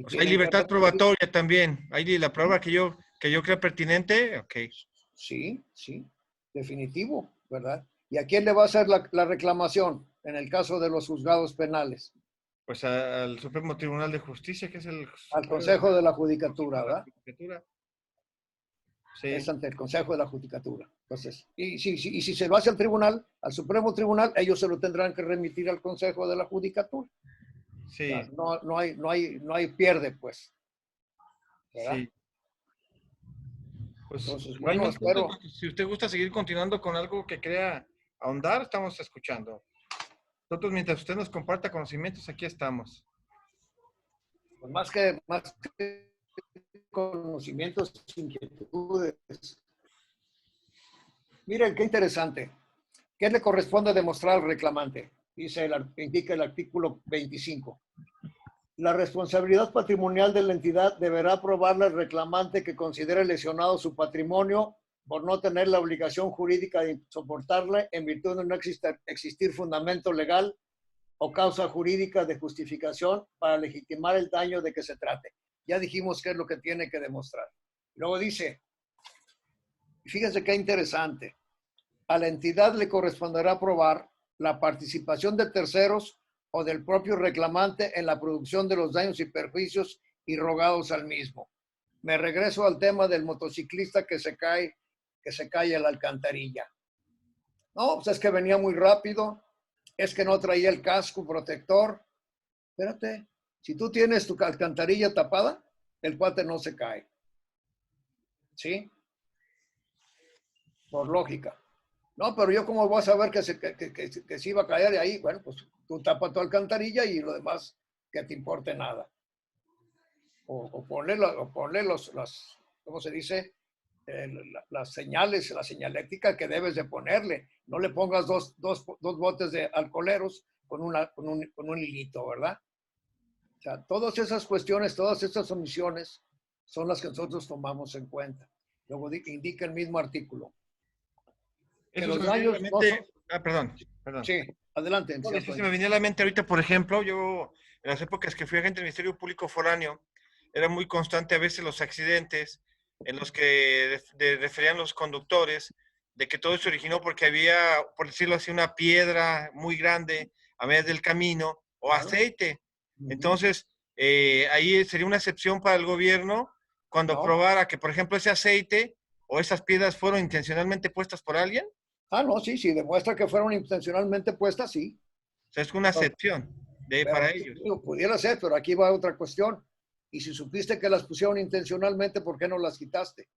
O sea, hay libertad probatoria también. Hay la prueba que yo creo pertinente. Ok. Sí, sí, definitivo, ¿verdad? ¿Y a quién le va a hacer la reclamación en el caso de los juzgados penales? Pues al Supremo Tribunal de Justicia, que es el... Al Consejo de la Judicatura, ¿verdad? Sí. Es ante el Consejo de la Judicatura. Entonces, y si se lo hace al tribunal, al Supremo Tribunal, ellos se lo tendrán que remitir al Consejo de la Judicatura. Sí. O sea, no hay pierde, pues. ¿Verdad? Sí. Pues, entonces, bueno, espero. Si usted gusta seguir continuando con algo que crea ahondar, estamos escuchando. Nosotros, mientras usted nos comparta conocimientos, aquí estamos. Pues más que conocimientos, inquietudes. Miren, qué interesante. ¿Qué le corresponde demostrar al reclamante? Indica el artículo 25. La responsabilidad patrimonial de la entidad deberá probarle al reclamante que considere lesionado su patrimonio por no tener la obligación jurídica de soportarle en virtud de no existir fundamento legal o causa jurídica de justificación para legitimar el daño de que se trate. Ya dijimos qué es lo que tiene que demostrar. Luego dice, fíjense qué interesante, a la entidad le corresponderá probar la participación de terceros o del propio reclamante en la producción de los daños y perjuicios irrogados al mismo. Me regreso al tema del motociclista que se cae a la alcantarilla. No, pues es que venía muy rápido, es que no traía el casco protector. Espérate, si tú tienes tu alcantarilla tapada, el cuate no se cae. ¿Sí? Por lógica. No, pero yo cómo voy a saber que se iba a caer de ahí. Bueno, pues tú tapas tu alcantarilla y lo demás que te importe nada. O ponle ¿cómo se dice? las señales, la señalética que debes de ponerle. No le pongas dos botes de alcoholeros con un hilito, ¿verdad? O sea, todas esas cuestiones, todas esas omisiones son las que nosotros tomamos en cuenta. Luego indica el mismo artículo. Que Eso los se me viene a daños la no mente. son... Ah, perdón. Sí, adelante. No, eso se me venía a la mente ahorita, por ejemplo, yo en las épocas que fui agente del Ministerio Público foráneo, era muy constante a veces los accidentes en los que referían los conductores de que todo se originó porque había, por decirlo así, una piedra muy grande a medio del camino o Claro. aceite. Entonces, ahí sería una excepción para el gobierno cuando No. probara que, por ejemplo, ese aceite o esas piedras fueron intencionalmente puestas por alguien. Ah, no, sí, sí, demuestra que fueron intencionalmente puestas, sí. O sea, es una excepción para ellos. Pudiera ser, pero aquí va otra cuestión. Y si supiste que las pusieron intencionalmente, ¿por qué no las quitaste?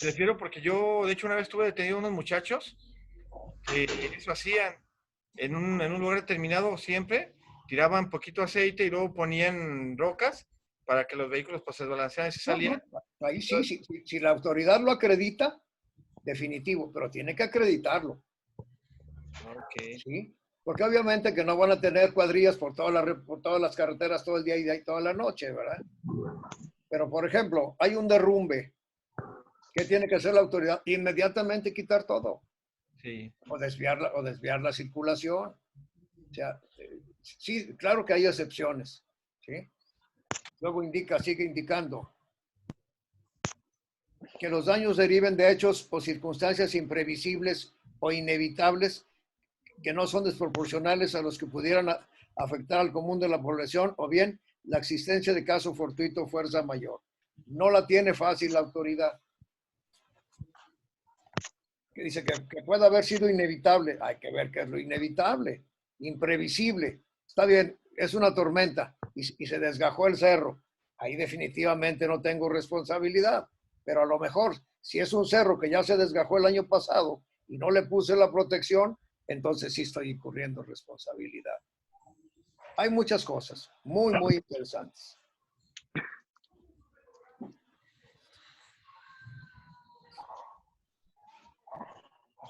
Prefiero porque yo, de hecho, una vez estuve detenido unos muchachos que eso hacían en un lugar determinado siempre, tiraban poquito aceite y luego ponían rocas para que los vehículos pues, se balancearan y se salían. No, ahí sí, si la autoridad lo acredita, definitivo, pero tiene que acreditarlo. Okay. ¿Sí? Porque obviamente que no van a tener cuadrillas por todas las carreteras todo el día y toda la noche, ¿verdad? Pero, por ejemplo, hay un derrumbe. ¿Qué tiene que hacer la autoridad? Inmediatamente quitar todo. Sí. O desviar la circulación. O sea, sí, claro que hay excepciones. ¿Sí? Luego sigue indicando que los daños deriven de hechos o circunstancias imprevisibles o inevitables que no son desproporcionales a los que pudieran afectar al común de la población o bien la existencia de caso fortuito o fuerza mayor. No la tiene fácil la autoridad. Que dice que puede haber sido inevitable. Hay que ver qué es lo inevitable. Imprevisible. Está bien, es una tormenta y se desgajó el cerro. Ahí definitivamente no tengo responsabilidad. Pero a lo mejor, si es un cerro que ya se desgajó el año pasado y no le puse la protección, entonces sí estoy incurriendo responsabilidad. Hay muchas cosas muy, muy interesantes.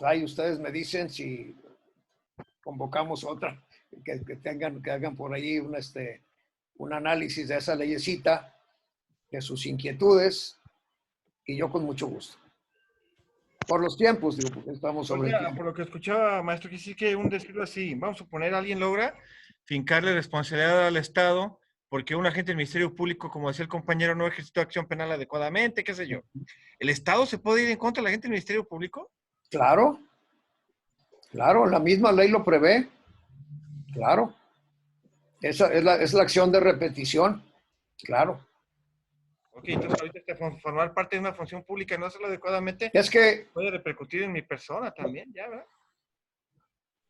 Ahí ustedes me dicen si convocamos otra, que hagan por ahí un análisis de esa leyecita, de sus inquietudes, y yo con mucho gusto. Por los tiempos, digo, porque estamos sobre el tiempo. Por lo que escuchaba, maestro, que sí que un decirlo así, vamos a poner, alguien logra fincarle responsabilidad al Estado porque un agente del Ministerio Público, como decía el compañero, no ejerció acción penal adecuadamente, qué sé yo. ¿El Estado se puede ir en contra de la gente del Ministerio Público? Claro, claro, la misma ley lo prevé. Claro. Esa es la acción de repetición. Claro. Ok, entonces ahorita formar parte de una función pública, no hacerlo adecuadamente, es que puede repercutir en mi persona también, ya, ¿verdad?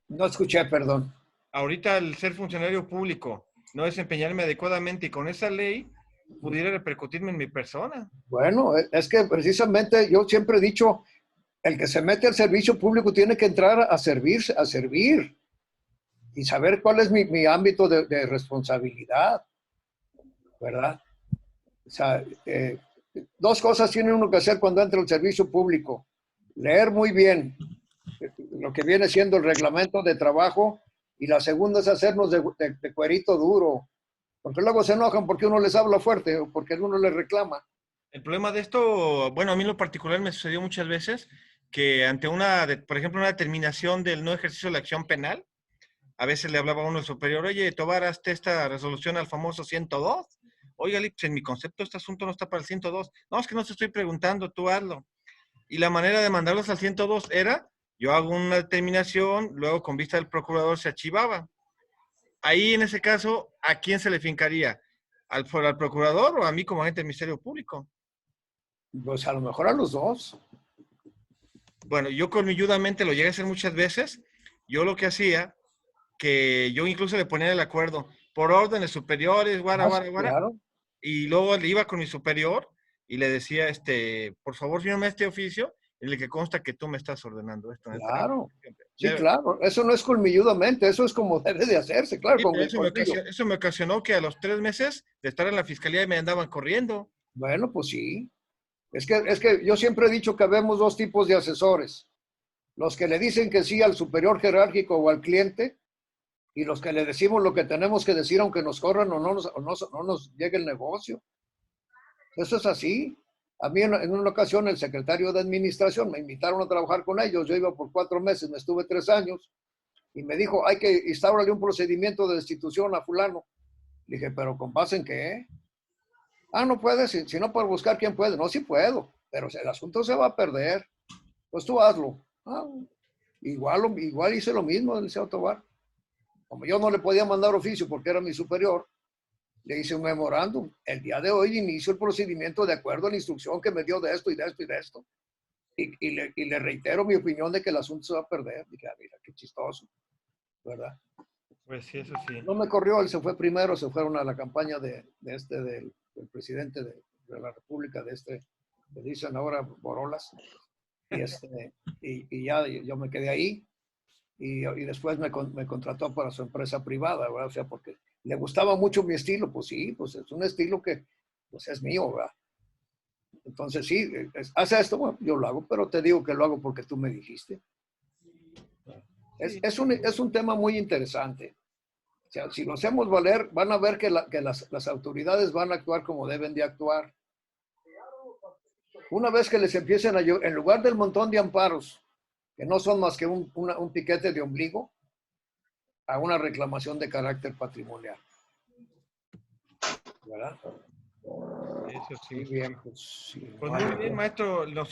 No escuché, perdón. Ahorita el ser funcionario público, no desempeñarme adecuadamente y con esa ley pudiera repercutirme en mi persona. Bueno, es que precisamente yo siempre he dicho, el que se mete al servicio público tiene que entrar a servir y saber cuál es mi ámbito de responsabilidad, ¿verdad? O sea, dos cosas tiene uno que hacer cuando entra al servicio público. Leer muy bien lo que viene siendo el reglamento de trabajo y la segunda es hacernos de cuerito duro. Porque luego se enojan porque uno les habla fuerte o porque uno les reclama. El problema de esto, bueno, a mí en lo particular me sucedió muchas veces que ante por ejemplo, una determinación del no ejercicio de la acción penal, a veces le hablaba a uno superior, oye, Tobar, hazte esta resolución al famoso 102. Oiga, pues en mi concepto este asunto no está para el 102. No, es que no te estoy preguntando, tú hazlo. Y la manera de mandarlos al 102 era, yo hago una determinación, luego con vista del procurador se archivaba. Ahí, en ese caso, ¿a quién se le fincaría? ¿Al procurador o a mí como agente del Ministerio Público? Pues a lo mejor a los dos. Bueno, yo colmilludamente lo llegué a hacer muchas veces. Yo lo que hacía, que yo incluso le ponía el acuerdo por órdenes superiores, guara. Claro. Y luego le iba con mi superior y le decía, por favor, fírmame este oficio en el que consta que tú me estás ordenando esto. Claro. Sí, claro. Eso no es colmilludamente, eso es como debe de hacerse, claro. Sí, eso me ocasionó que a los 3 meses de estar en la fiscalía me andaban corriendo. Bueno, pues sí. Es que yo siempre he dicho que vemos dos tipos de asesores. Los que le dicen que sí al superior jerárquico o al cliente, y los que le decimos lo que tenemos que decir aunque nos corran o no nos llegue el negocio. Eso es así. A mí en una ocasión el secretario de administración me invitaron a trabajar con ellos. Yo iba por 4 meses, me estuve 3 años y me dijo, hay que instaurarle un procedimiento de destitución a fulano. Le dije, ¿pero con base en qué? Ah, no puedes, si no por buscar quién puede. No, sí puedo, pero el asunto se va a perder. Pues tú hazlo. Ah, igual hice lo mismo del licenciado Tobar. Como yo no le podía mandar oficio porque era mi superior, le hice un memorándum. El día de hoy inicio el procedimiento de acuerdo a la instrucción que me dio de esto y de esto y de esto. Y le reitero mi opinión de que el asunto se va a perder. Dije, ah, mira, qué chistoso, ¿verdad? Pues sí, eso sí. No me corrió, él se fue primero, se fueron a la campaña del presidente de la República, que dicen ahora Borolas. Y ya yo me quedé ahí. Y después me contrató para su empresa privada, ¿verdad? O sea, porque le gustaba mucho mi estilo. Pues sí, pues es un estilo que pues es mío, ¿verdad? Entonces sí, hace esto, bueno, yo lo hago, pero te digo que lo hago porque tú me dijiste. Es un tema muy interesante. O sea, si lo hacemos valer, van a ver que las autoridades van a actuar como deben de actuar. Una vez que les empiecen en lugar del montón de amparos, que no son más que un piquete de ombligo, a una reclamación de carácter patrimonial. ¿Verdad? Eso sí. Muy bien, pues sí. Pues muy bien, maestro. Los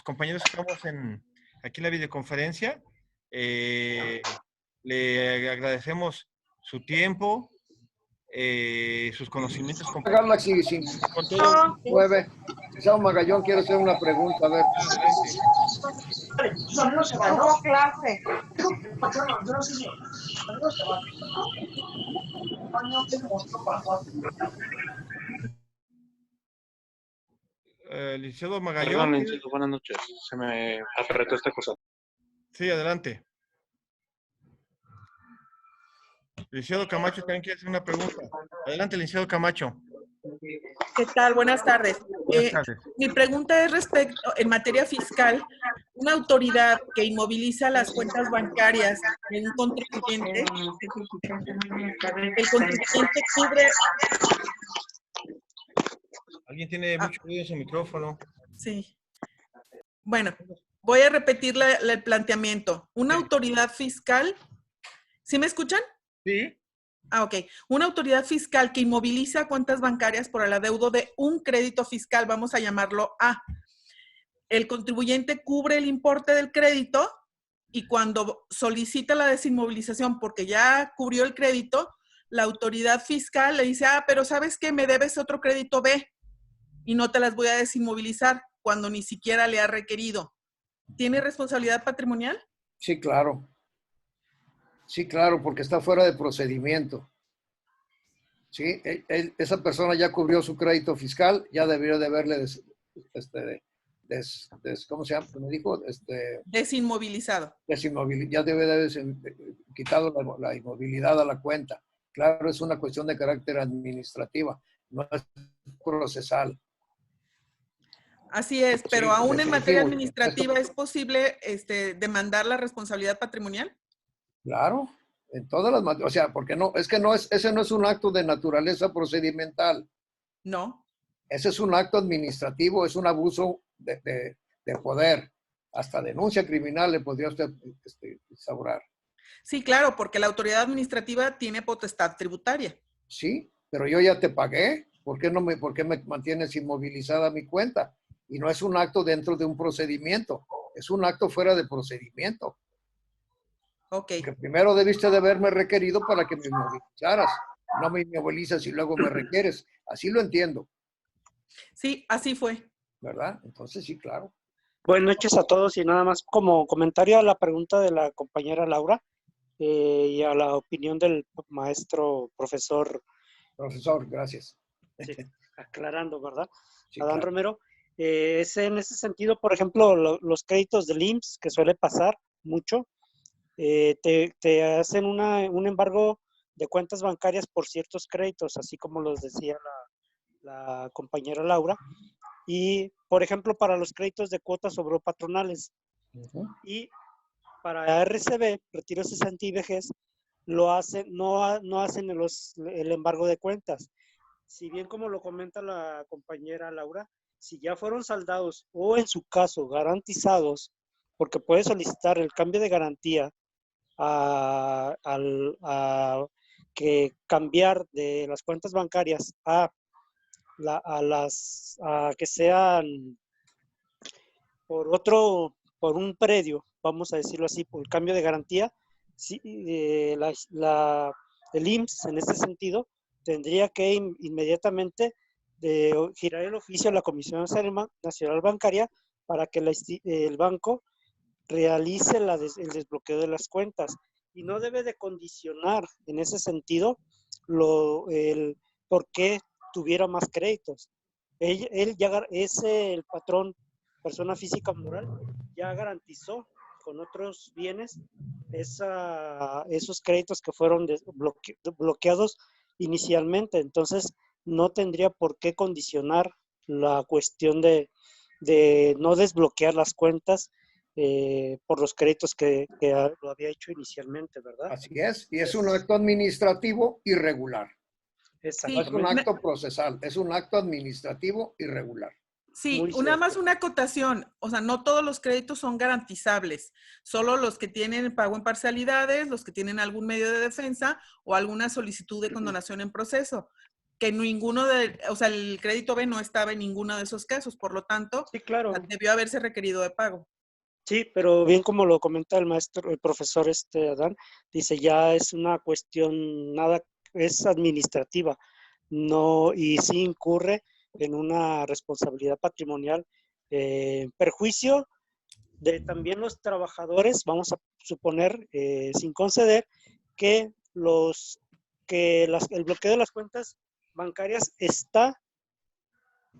compañeros que estamos aquí en la videoconferencia, le agradecemos su tiempo, sus conocimientos. Galaxy 509. Sao Magallón quiere hacer una pregunta, a ver. No se va, ¿no? Clase. Licenciado Perdón, Magallón. licenciado, buenas noches. Se me apretó esta cosa. Sí, adelante. Licenciado Camacho también quiere hacer una pregunta. Adelante, licenciado Camacho. ¿Qué tal? Buenas tardes. Buenas tardes. Mi pregunta es respecto, en materia fiscal, una autoridad que inmoviliza las cuentas bancarias de un contribuyente, el contribuyente cubre... Alguien tiene mucho ruido en su micrófono. Sí. Bueno, voy a repetir el planteamiento. Una autoridad fiscal, ¿sí me escuchan? Sí. Ah, ok. Una autoridad fiscal que inmoviliza cuentas bancarias por el adeudo de un crédito fiscal, vamos a llamarlo A. El contribuyente cubre el importe del crédito y cuando solicita la desinmovilización porque ya cubrió el crédito, la autoridad fiscal le dice, ah, pero ¿sabes qué? Me debes otro crédito B y no te las voy a desinmovilizar cuando ni siquiera le ha requerido. ¿Tiene responsabilidad patrimonial? Sí, claro. Sí, claro, porque está fuera de procedimiento. Sí, esa persona ya cubrió su crédito fiscal, ya debió de haberle, ¿cómo se llama? ¿Me dijo? Desinmovilizado. Ya debe de haber quitado la inmovilidad a la cuenta. Claro, es una cuestión de carácter administrativa, no es procesal. Así es, pero Sí, aún en materia definitivo. administrativa ¿es posible demandar la responsabilidad patrimonial? Claro, en todas las materias, o sea, porque no, es que ese no es un acto de naturaleza procedimental. No. Ese es un acto administrativo, es un abuso de poder. Hasta denuncia criminal le podría usted instaurar. Sí, claro, porque la autoridad administrativa tiene potestad tributaria. Sí, pero yo ya te pagué. ¿Por qué me mantienes inmovilizada mi cuenta? Y no es un acto dentro de un procedimiento, es un acto fuera de procedimiento. Ok. Porque primero debiste de haberme requerido para que me inmovilizaras. No me inmovilizas y luego me requieres. Así lo entiendo. Sí, así fue. ¿Verdad? Entonces sí, claro. Buenas noches a todos y nada más como comentario a la pregunta de la compañera Laura y a la opinión del maestro profesor. Profesor, gracias. Sí, aclarando, ¿verdad? Sí, Adán claro. Romero. Es en ese sentido, por ejemplo, los créditos del IMSS, que suele pasar mucho, te hacen un embargo de cuentas bancarias por ciertos créditos, así como los decía la compañera Laura. Y, por ejemplo, para los créditos de cuotas sobre patronales. Y para RCB, retiro cesante y vejez, lo hacen, no hacen el embargo de cuentas. Si bien, como lo comenta la compañera Laura, si ya fueron saldados o en su caso garantizados, porque puede solicitar el cambio de garantía a que cambiar de las cuentas bancarias a que sean por un predio, vamos a decirlo así, por el cambio de garantía, sí, el IMSS en este sentido tendría que inmediatamente girar el oficio a la Comisión Nacional Bancaria para que el banco realice el desbloqueo de las cuentas, y no debe de condicionar en ese sentido el por qué tuviera más créditos. Él ya es el patrón, persona física o moral, ya garantizó con otros bienes esos créditos que fueron bloqueados inicialmente. Entonces, no tendría por qué condicionar la cuestión de no desbloquear las cuentas por los créditos que lo había hecho inicialmente, ¿verdad? Así es, y es un acto administrativo irregular. Sí, No es un acto procesal, es un acto administrativo irregular. Sí, una acotación, o sea, no todos los créditos son garantizables, solo los que tienen pago en parcialidades, los que tienen algún medio de defensa o alguna solicitud de condonación en proceso, que o sea, el crédito B no estaba en ninguno de esos casos, por lo tanto, sí, claro, debió haberse requerido de pago. Sí, pero bien como lo comenta el profesor Adán, dice ya es una cuestión, es administrativa, no, y sí incurre en una responsabilidad patrimonial, perjuicio de también los trabajadores, vamos a suponer, sin conceder, que el bloqueo de las cuentas bancarias está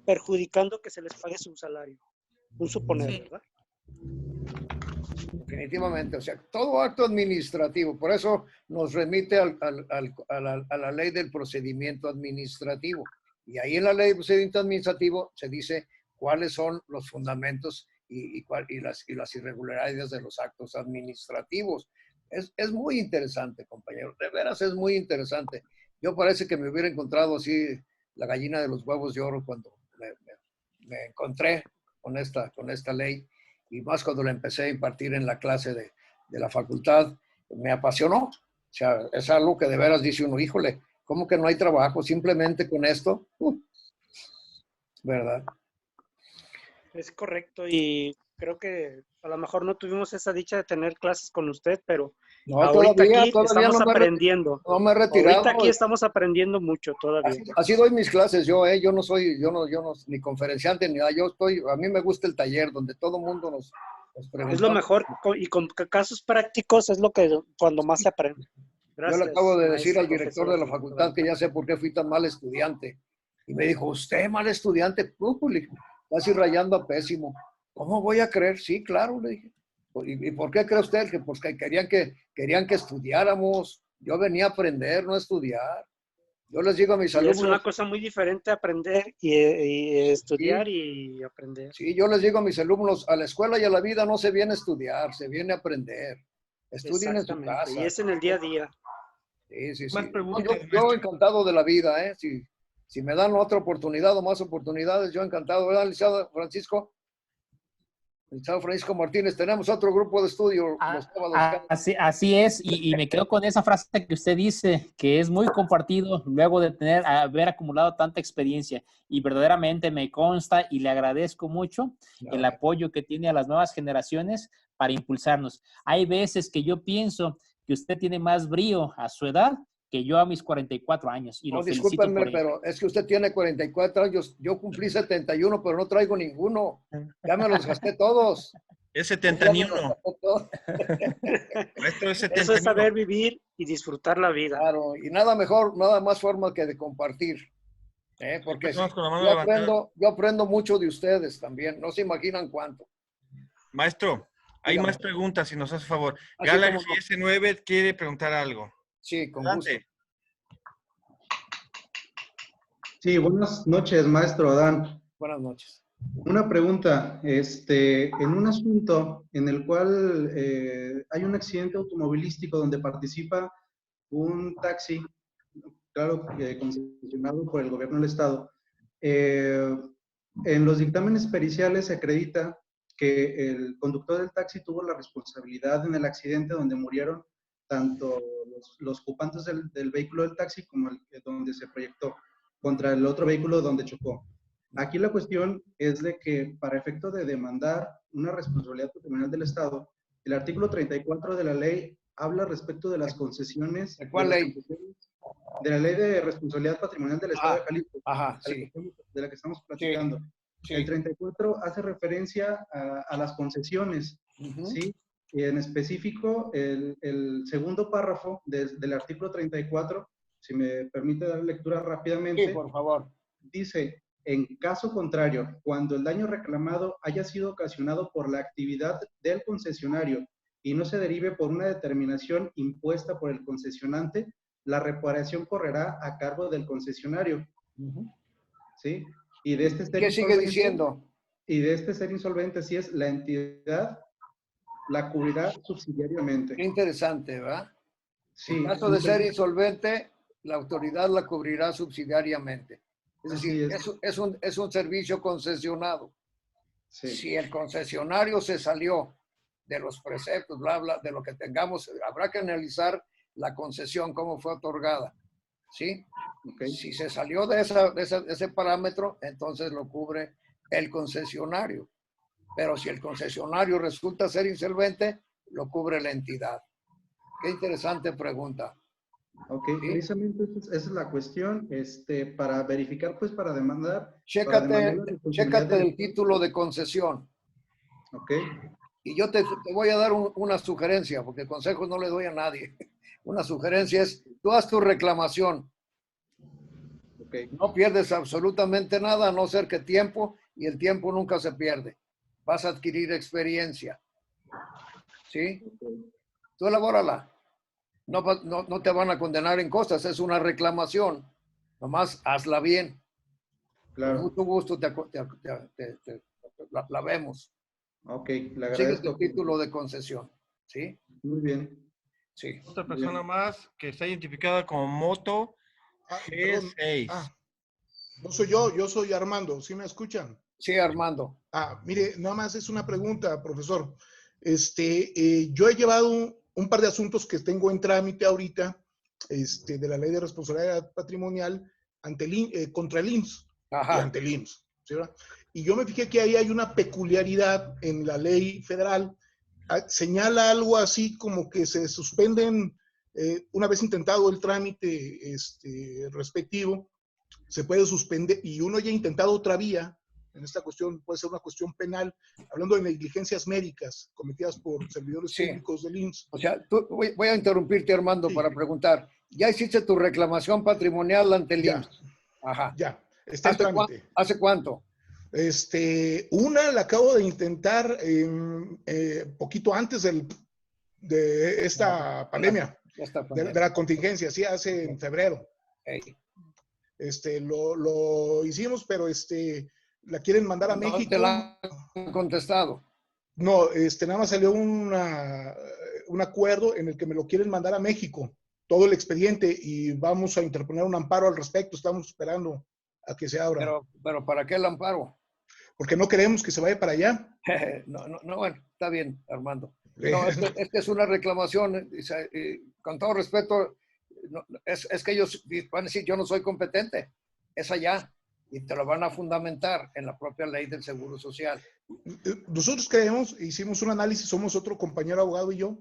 perjudicando que se les pague su salario. Un suponer, sí. ¿Verdad? Definitivamente, o sea, todo acto administrativo, por eso nos remite a la ley del procedimiento administrativo. Y ahí en la ley del procedimiento administrativo se dice cuáles son los fundamentos y las irregularidades de los actos administrativos. Es muy interesante, compañero, de veras es muy interesante. Yo parece que me hubiera encontrado así la gallina de los huevos de oro cuando me encontré con esta ley, y más cuando la empecé a impartir en la clase de la facultad, me apasionó. O sea, es algo que de veras dice uno, híjole, ¿cómo que no hay trabajo simplemente con esto? ¿Verdad? Es correcto, y creo que a lo mejor no tuvimos esa dicha de tener clases con usted, pero no, ahorita aquí estamos aprendiendo. No me he retirado. Ahorita aquí estamos aprendiendo mucho todavía. Así doy mis clases yo, yo no soy ni conferenciante ni nada, a mí me gusta el taller donde todo el mundo nos pregunta. Es lo mejor, y con casos prácticos es lo que cuando más se aprende. Gracias, yo le acabo de decir al director de la facultad que ya sé por qué fui tan mal estudiante. Y me dijo, ¿usted mal estudiante? Casi rayando a pésimo. ¿Cómo voy a creer? Sí, claro, le dije. ¿Y por qué cree usted? Que porque querían que estudiáramos. Yo venía a aprender, no a estudiar. Yo les digo a mis alumnos. Es una cosa muy diferente aprender y estudiar, sí, y aprender. Sí, yo les digo a mis alumnos, a la escuela y a la vida no se viene a estudiar, se viene a aprender. Estudien en su casa. Y es en el día a día. Sí. Yo encantado de la vida, ¿eh? Si me dan otra oportunidad o más oportunidades, yo encantado. ¿Verdad, licenciado Francisco? Licenciado Francisco Martínez, tenemos otro grupo de estudio. Así es, y me quedo con esa frase que usted dice, que es muy compartido luego de haber acumulado tanta experiencia, y verdaderamente me consta y le agradezco mucho el apoyo que tiene a las nuevas generaciones para impulsarnos. Hay veces que yo pienso que usted tiene más brío a su edad que yo a mis 44 años. Y no, discúlpenme, pero es que usted tiene 44 años. Yo cumplí 71, pero no traigo ninguno. Ya me los gasté todos. Es 71. Eso es saber vivir y disfrutar la vida. Claro, y nada más forma que de compartir. Porque yo aprendo mucho de ustedes también. No se imaginan cuánto. Maestro, hay más preguntas, si nos hace favor. Galaxy S9 quiere preguntar algo. Sí, con gusto. Sí, buenas noches, maestro Adán. Buenas noches. Una pregunta, en un asunto en el cual hay un accidente automovilístico donde participa un taxi, claro, concesionado por el gobierno del estado, en los dictámenes periciales se acredita que el conductor del taxi tuvo la responsabilidad en el accidente donde murieron tanto los ocupantes del vehículo del taxi como el donde se proyectó contra el otro vehículo donde chocó. Aquí la cuestión es de que para efecto de demandar una responsabilidad patrimonial del Estado, el artículo 34 de la ley habla respecto de las concesiones. ¿De cuál ley? De la ley de responsabilidad patrimonial del Estado de Jalisco, sí. de la que estamos platicando. Sí. El 34 hace referencia a las concesiones, ¿sí? Y en específico, el segundo párrafo del artículo 34, si me permite dar lectura rápidamente. Sí, por favor. Dice, en caso contrario, cuando el daño reclamado haya sido ocasionado por la actividad del concesionario y no se derive por una determinación impuesta por el concesionante, la reparación correrá a cargo del concesionario. ¿Sí? Y de este ser ¿Qué sigue diciendo? Y de este ser insolvente, si es la entidad, la cubrirá subsidiariamente. Qué interesante, ¿verdad? Sí. En caso de ser insolvente, la autoridad la cubrirá subsidiariamente. Es decir, es un servicio concesionado. Sí. Si el concesionario se salió de los preceptos, bla, bla, de lo que tengamos, habrá que analizar la concesión, cómo fue otorgada. ¿Sí? Okay. Si se salió de ese parámetro, entonces lo cubre el concesionario. Pero si el concesionario resulta ser insolvente, lo cubre la entidad. Qué interesante pregunta. Ok, ¿sí? Precisamente esa es la cuestión, para verificar, pues, para demandar. Chécate el título de concesión. Ok. Y yo te voy a dar una sugerencia, porque consejos no le doy a nadie. Una sugerencia es, tú haz tu reclamación. Okay. No pierdes absolutamente nada, a no ser que tiempo, y el tiempo nunca se pierde. Vas a adquirir experiencia. ¿Sí? Tú elabórala. No te van a condenar en cosas, es una reclamación. Nomás hazla bien. Claro. Con mucho gusto la vemos. Ok, le agradezco. Sigues tu título de concesión. ¿Sí? Muy bien. Sí. Otra persona más que está identificada como Moto G6. No soy yo soy Armando. ¿Sí me escuchan? Sí, Armando. Mire, nada más es una pregunta, profesor. Yo he llevado un par de asuntos que tengo en trámite ahorita, de la ley de responsabilidad patrimonial contra el IMSS y ante el IMSS. ¿Sí, verdad? Y yo me fijé que ahí hay una peculiaridad en la ley federal. Señala algo así como que se suspenden, una vez intentado el trámite respectivo, se puede suspender, y uno ya ha intentado otra vía. En esta cuestión puede ser una cuestión penal, hablando de negligencias médicas cometidas por servidores públicos del IMSS. O sea, voy a interrumpirte, Armando, para preguntar. ¿Ya hiciste tu reclamación patrimonial ante el IMSS? Ajá. Ya, está en trámite. ¿Hace cuánto? Una la acabo de intentar poquito antes de esta pandemia, de la contingencia, sí, hace en febrero. Lo hicimos, pero la quieren mandar a México. ¿No te la han contestado? No, nada más salió un acuerdo en el que me lo quieren mandar a México, todo el expediente, y vamos a interponer un amparo al respecto. Estamos esperando a que se abra. Pero ¿para qué el amparo? Porque no queremos que se vaya para allá. No, bueno, está bien, Armando. No, es que es una reclamación, con todo respeto, es que ellos van a decir, yo no soy competente, es allá, y te lo van a fundamentar en la propia ley del Seguro Social. Nosotros creemos, hicimos un análisis, somos otro compañero abogado y yo,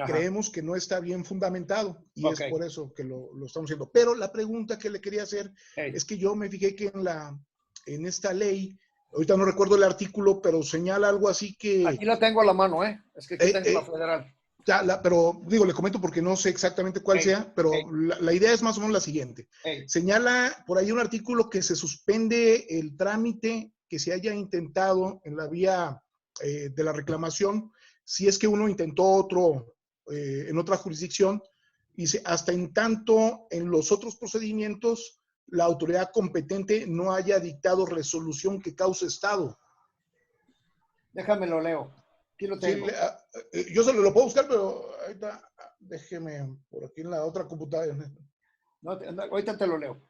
creemos que no está bien fundamentado, y es por eso que lo estamos haciendo. Pero la pregunta que le quería hacer es que yo me fijé que en esta ley, ahorita no recuerdo el artículo, pero señala algo así que... Aquí la tengo a la mano, es que aquí tengo la federal. Pero digo, le comento porque no sé exactamente cuál sea, pero la idea es más o menos la siguiente. Señala por ahí un artículo que se suspende el trámite que se haya intentado en la vía de la reclamación, si es que uno intentó en otra jurisdicción, y hasta en tanto en los otros procedimientos la autoridad competente no haya dictado resolución que cause estado Déjame lo leo. Aquí lo Sí, tengo. yo se lo puedo buscar, pero ahorita déjeme por aquí en la otra computadora. No, ahorita te lo leo.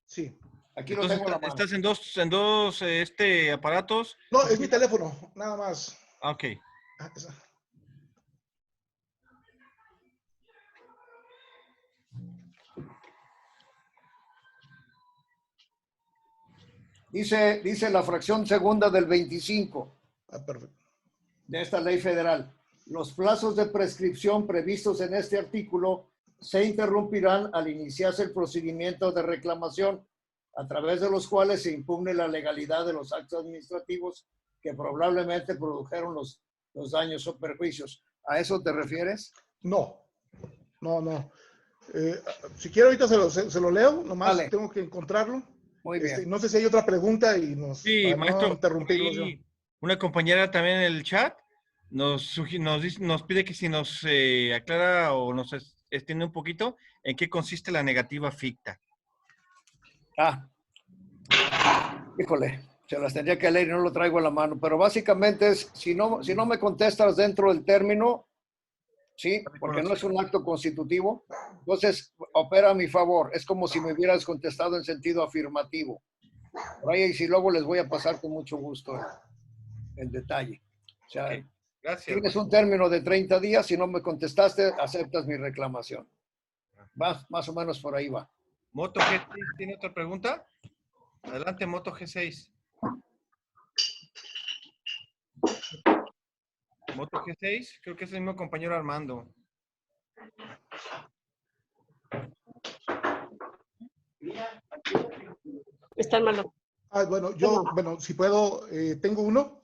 Sí. Aquí lo Entonces, tengo a la mano. ¿estás en dos aparatos? No, es mi teléfono, nada más. Ah, ok. Dice la fracción segunda del 25 perfecto. de esta ley federal. Los plazos de prescripción previstos en este artículo se interrumpirán al iniciarse el procedimiento de reclamación, a través de los cuales se impugne la legalidad de los actos administrativos que probablemente produjeron los daños o perjuicios. ¿A eso te refieres? No. Si quiere ahorita se lo leo, nomás Vale. tengo que encontrarlo. Muy bien. No sé si hay otra pregunta y Sí, para maestro, no interrumpirlo yo. una compañera también en el chat nos pide que si nos aclara o nos extiende un poquito en qué consiste la negativa ficta. Híjole, se las tendría que leer y no lo traigo a la mano, pero básicamente es, si no me contestas dentro del término, ¿sí? Porque no es un acto constitutivo, entonces opera a mi favor. Es como si me hubieras contestado en sentido afirmativo. Por ahí, si luego les voy a pasar con mucho gusto el detalle. O sea, Okay. Gracias. Tienes un término de 30 días, si no me contestaste, aceptas mi reclamación. Más o menos por ahí va. Moto G6 tiene otra pregunta. Adelante, Moto G6. Moto G6, creo que es el mismo compañero Armando. Está hermano. Bueno, si puedo, tengo uno.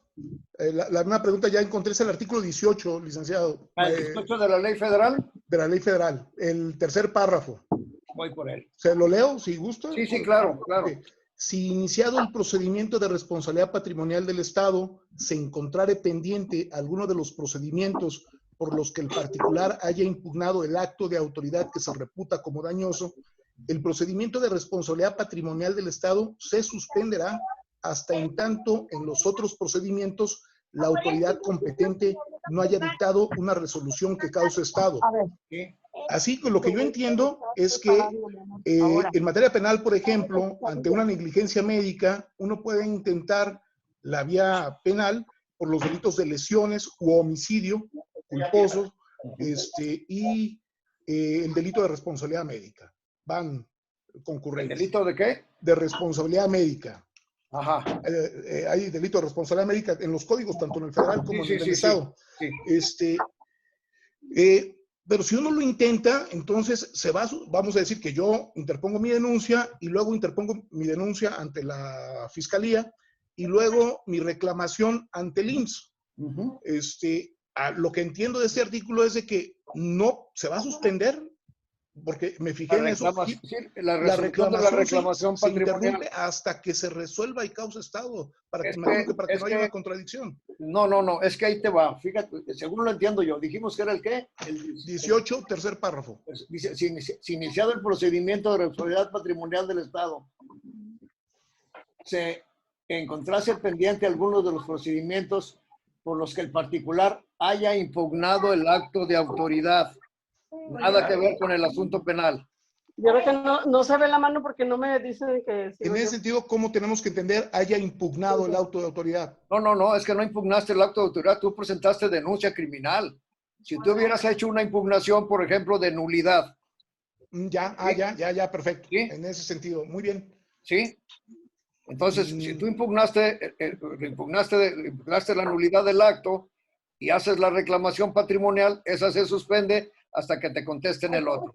Una pregunta, ya encontré, es el artículo 18, licenciado. ¿El 18 de la ley federal? De la ley federal, el tercer párrafo. Voy por él. ¿Se lo leo, si gusta? Sí, claro. Okay. Si iniciado el procedimiento de responsabilidad patrimonial del Estado, se encontrare pendiente alguno de los procedimientos por los que el particular haya impugnado el acto de autoridad que se reputa como dañoso, el procedimiento de responsabilidad patrimonial del Estado se suspenderá hasta en tanto en los otros procedimientos la autoridad competente no haya dictado una resolución que cause estado. Así que lo que yo entiendo es que en materia penal, por ejemplo, ante una negligencia médica, uno puede intentar la vía penal por los delitos de lesiones u homicidio culposos y el delito de responsabilidad médica. Van concurrentes. ¿El delito de qué? De responsabilidad médica. Ajá. Hay delito de responsabilidad médica en los códigos, tanto en el federal como en el Estado. Sí. Pero si uno lo intenta, entonces vamos a decir que yo interpongo mi denuncia y luego interpongo mi denuncia ante la Fiscalía y luego mi reclamación ante el IMSS. Lo que entiendo de este artículo es de que no se va a suspender, porque me fijé en eso. La reclamación se patrimonial interrumpe hasta que se resuelva y cause estado, para que no haya una contradicción. No, es que ahí te va. Fíjate, según lo entiendo yo, dijimos que era el ¿qué? El 18, tercer párrafo. Dice, si iniciado el procedimiento de responsabilidad patrimonial del Estado, se encontrase pendiente alguno de los procedimientos por los que el particular haya impugnado el acto de autoridad. Nada que ver con el asunto penal. Yo creo que no se ve la mano porque no me dicen que... En ese sentido, ¿cómo tenemos que entender haya impugnado el auto de autoridad? No, es que no impugnaste el acto de autoridad, tú presentaste denuncia criminal. Si tú hubieras hecho una impugnación, por ejemplo, de nulidad. Ya, perfecto. ¿Sí? En ese sentido, muy bien. Sí. Entonces, si tú impugnaste la nulidad del acto y haces la reclamación patrimonial, esa se suspende hasta que te contesten el otro.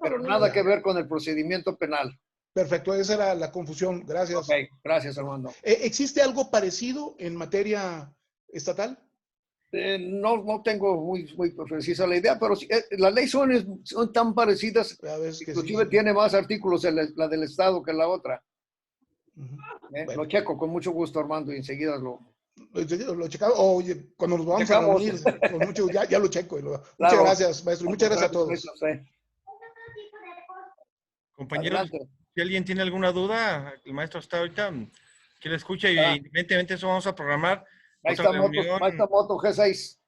Pero nada que ver con el procedimiento penal. Perfecto, esa era la confusión. Gracias. Ok, gracias, Armando. ¿Existe algo parecido en materia estatal? No tengo muy precisa la idea, pero las leyes son tan parecidas, inclusive tiene más artículos la del Estado que la otra. Bueno. Lo checo con mucho gusto, Armando, y enseguida lo checamos. Oye, cuando nos vamos a reunir, con mucho, ya lo checo. Muchas gracias, maestro. Muchas gracias a todos. Compañeros, si alguien tiene alguna duda, el maestro está ahorita, que le escucha y evidentemente eso vamos a programar Ahí Otra está Moto, reunión. ahí está Moto G6.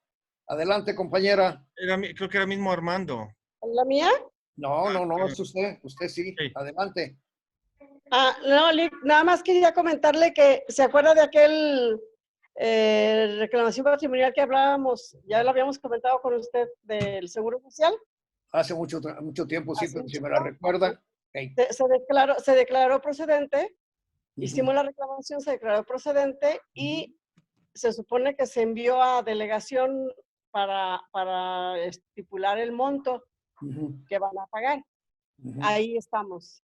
Adelante, compañera. Creo que era mismo Armando. ¿La mía? No, no, no, es usted. Usted sí. Adelante. No, nada más quería comentarle que se acuerda de aquel reclamación patrimonial que hablábamos, ya lo habíamos comentado con usted del Seguro Social. Hace mucho tiempo, sí, pero si me la recuerda. Hey. Se declaró procedente, hicimos la reclamación, se declaró procedente y se supone que se envió a delegación para estipular el monto que van a pagar. Ahí estamos,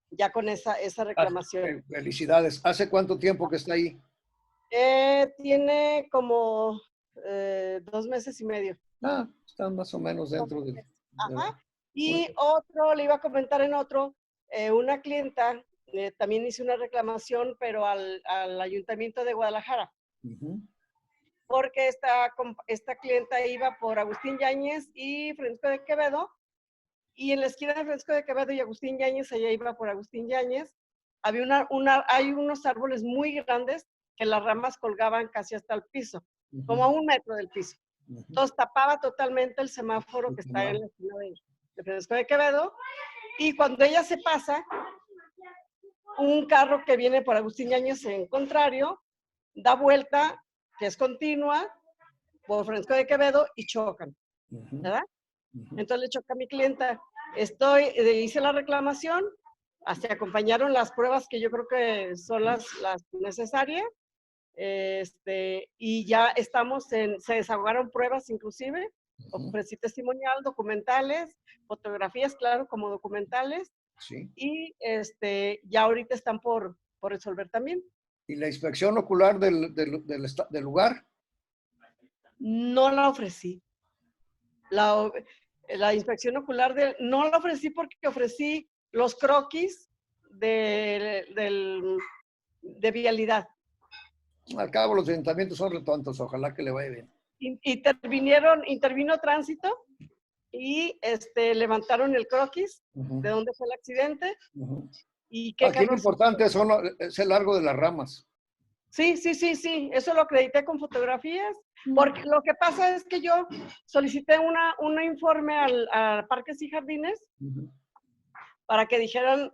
ya con esa reclamación. Felicidades. ¿Hace cuánto tiempo que está ahí? Tiene como 2 meses y medio. Están más o menos dentro del... Ajá. Y otro, le iba a comentar en otro, una clienta también hizo una reclamación, pero al Ayuntamiento de Guadalajara. Porque esta clienta iba por Agustín Yáñez y Francisco de Quevedo, y en la esquina de Francisco de Quevedo y Agustín Yáñez, ella iba por Agustín Yáñez, había hay unos árboles muy grandes que las ramas colgaban casi hasta el piso, como a 1 metro del piso. Entonces tapaba totalmente el semáforo que está en la esquina de Francisco de Quevedo, y cuando ella se pasa, un carro que viene por Agustín Yáñez en contrario, da vuelta, que es continua, por Francisco de Quevedo y chocan, ¿verdad? Entonces le choca a mi clienta. Hice la reclamación, hasta acompañaron las pruebas que yo creo que son las necesarias, y ya se desahogaron pruebas inclusive, ofrecí testimonial, documentales, fotografías, claro, como documentales, y ya ahorita están por resolver también. ¿Y la inspección ocular del lugar? No la ofrecí. La inspección ocular no la ofrecí porque ofrecí los croquis de vialidad. Al cabo los ayuntamientos son retontos, ojalá que le vaya bien. Intervino tránsito y levantaron el croquis de donde fue el accidente. ¿Y qué aquí lo importante es el largo de las ramas. Sí, eso lo acredité con fotografías, porque lo que pasa es que yo solicité un informe al Parques y Jardines para que dijeran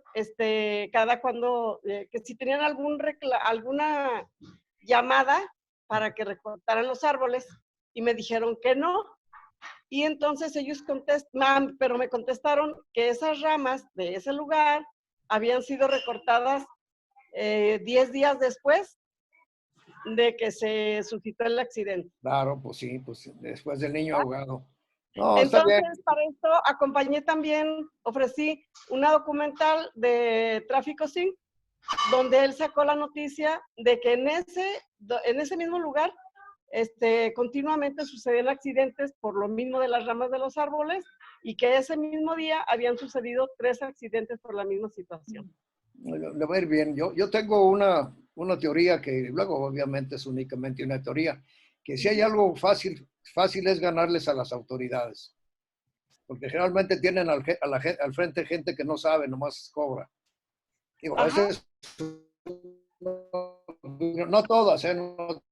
cada cuando, que si tenían alguna llamada para que recortaran los árboles, y me dijeron que no. Y entonces ellos pero me contestaron que esas ramas de ese lugar habían sido recortadas 10 días después de que se suscitó el accidente. Claro, pues sí, pues después del niño ahogado. No, entonces, para esto acompañé también, ofrecí una documental de Tráfico Sin, donde él sacó la noticia de que en ese mismo lugar continuamente sucedían accidentes por lo mismo de las ramas de los árboles, y que ese mismo día habían sucedido 3 accidentes por la misma situación. Le va a ir bien. Yo tengo una teoría que luego obviamente es únicamente una teoría, que si hay algo fácil es ganarles a las autoridades, porque generalmente tienen al frente gente que no sabe, nomás cobra. Digo, a veces no todas, no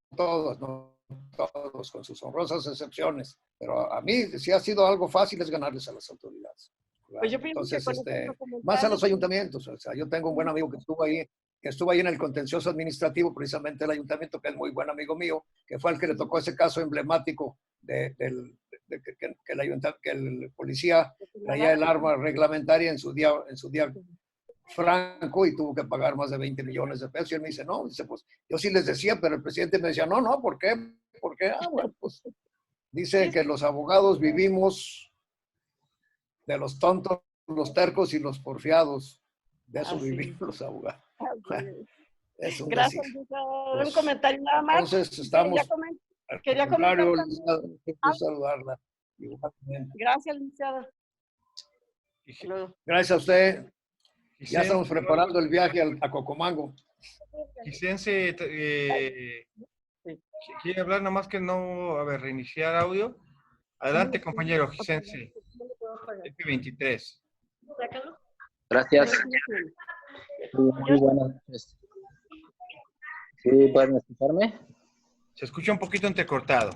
todos, con sus honrosas excepciones, pero a mí si ha sido algo fácil es ganarles a las autoridades. Pues yo pienso entonces, que más a los ayuntamientos. O sea, yo tengo un buen amigo que estuvo ahí en el contencioso administrativo, precisamente el ayuntamiento, que es muy buen amigo mío, que fue el que le tocó ese caso emblemático que el policía traía el arma reglamentaria en su día franco y tuvo que pagar más de 20 millones de pesos. Y él me dice, no, dice, pues yo sí les decía, pero el presidente me decía, no, ¿por qué? ¿Por qué? Bueno, pues dice que los abogados vivimos de los tontos, los tercos y los porfiados. De eso vivimos los abogados. Es un gracias, pues, un comentario nada más. Entonces estamos... Quería comentar saludarla. Gracias, licenciada. Gracias a usted. Ya estamos preparando el viaje a Cocomango. Gisense, ¿quiere hablar? Nada más que no... A ver, reiniciar audio. Adelante, compañero Gisense. F23. Gracias. Muy buenas noches. ¿Sí pueden escucharme? Se escucha un poquito entrecortado.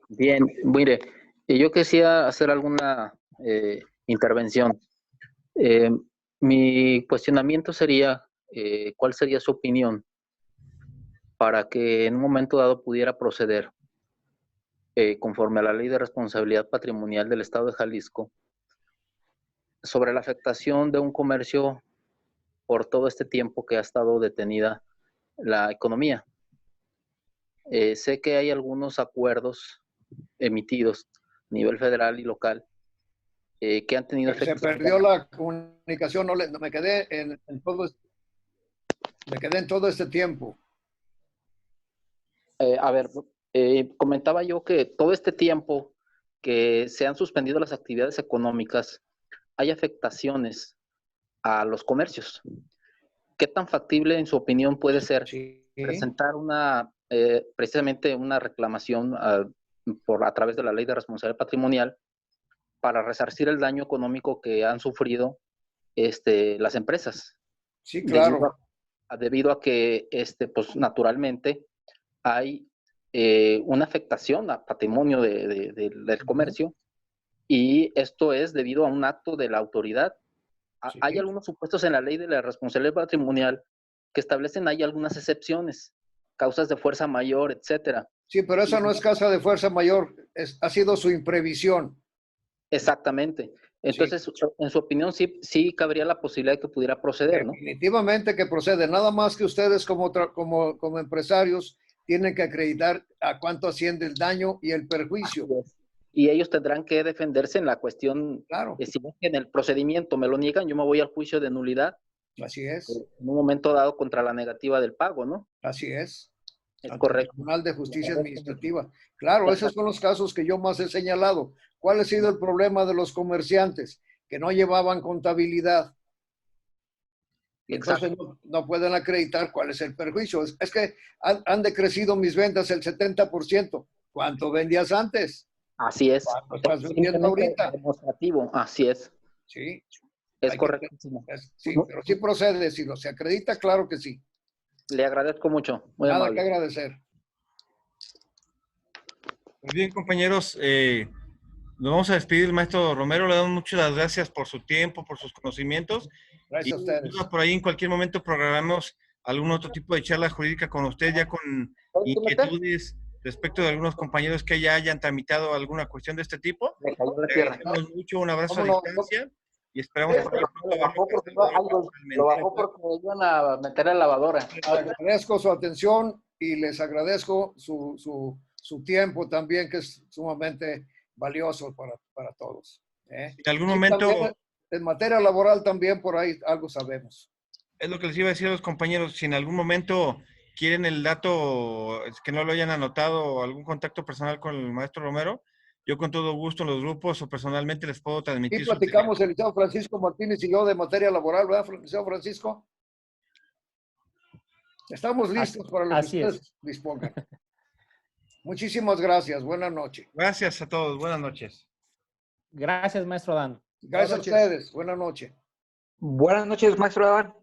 Bien, mire, yo quisiera hacer alguna intervención. Mi cuestionamiento sería, ¿cuál sería su opinión para que en un momento dado pudiera proceder, conforme a la Ley de Responsabilidad Patrimonial del Estado de Jalisco, sobre la afectación de un comercio por todo este tiempo que ha estado detenida la economía? Sé que hay algunos acuerdos emitidos a nivel federal y local que han tenido Se efectos. perdió la comunicación, me quedé en todo este tiempo. A ver, comentaba yo que todo este tiempo que se han suspendido las actividades económicas, hay afectaciones a los comercios. ¿Qué tan factible, en su opinión, puede ser presentar precisamente una reclamación a través de la Ley de Responsabilidad Patrimonial para resarcir el daño económico que han sufrido las empresas? Sí, claro. Debido a que, pues, naturalmente hay una afectación al patrimonio del comercio, y esto es debido a un acto de la autoridad. Sí. Hay algunos supuestos en la Ley de la Responsabilidad Patrimonial que establecen ahí algunas excepciones, causas de fuerza mayor, etcétera. Sí, pero esa no es causa de fuerza mayor, ha sido su imprevisión. Exactamente. Entonces, sí, en su opinión, sí cabría la posibilidad de que pudiera proceder, ¿no? Definitivamente que procede, nada más que ustedes como empresarios tienen que acreditar a cuánto asciende el daño y el perjuicio. Y ellos tendrán que defenderse en la cuestión, claro. Si en el procedimiento me lo niegan, yo me voy al juicio de nulidad. Así es. En un momento dado contra la negativa del pago, ¿no? Así es. Es correcto. El Tribunal de Justicia Administrativa. Claro, esos son los casos que yo más he señalado. ¿Cuál ha sido el problema de los comerciantes? Que no llevaban contabilidad. Y entonces no pueden acreditar cuál es el perjuicio. Es que han decrecido mis ventas el 70%. ¿Cuánto vendías antes? Así es. ¿Cuánto estás vendiendo ahorita? Demostrativo, así es. Sí. Es correcto. Sí, pero sí procede. Si se acredita, claro que sí. Le agradezco mucho. Muy Nada amable. que agradecer. Muy bien, compañeros. Nos vamos a despedir, maestro Romero. Le damos muchas gracias por su tiempo, por sus conocimientos. Gracias a ustedes. Por ahí en cualquier momento programamos algún otro tipo de charla jurídica con usted, ya con inquietudes respecto de algunos compañeros que ya hayan tramitado alguna cuestión de este tipo. Le cayó la tierra. Mucho, un abrazo a distancia y esperamos por ahí pronto lo bajó porque iban a meter en la lavadora. Agradezco su atención y les agradezco su tiempo también, que es sumamente valioso para todos. En algún momento... También, en materia laboral también por ahí algo sabemos. Es lo que les iba a decir a los compañeros. Si en algún momento quieren el dato, que no lo hayan anotado, o algún contacto personal con el maestro Romero, yo con todo gusto en los grupos o personalmente les puedo transmitir. Y platicamos el licenciado Francisco Martínez y yo de materia laboral, ¿verdad, licenciado Francisco? Estamos listos para lo que ustedes dispongan. Muchísimas gracias. Buenas noches. Gracias a todos. Buenas noches. Gracias, maestro Adán. Gracias a ustedes. Buenas noches. Buenas noches, maestro Adán.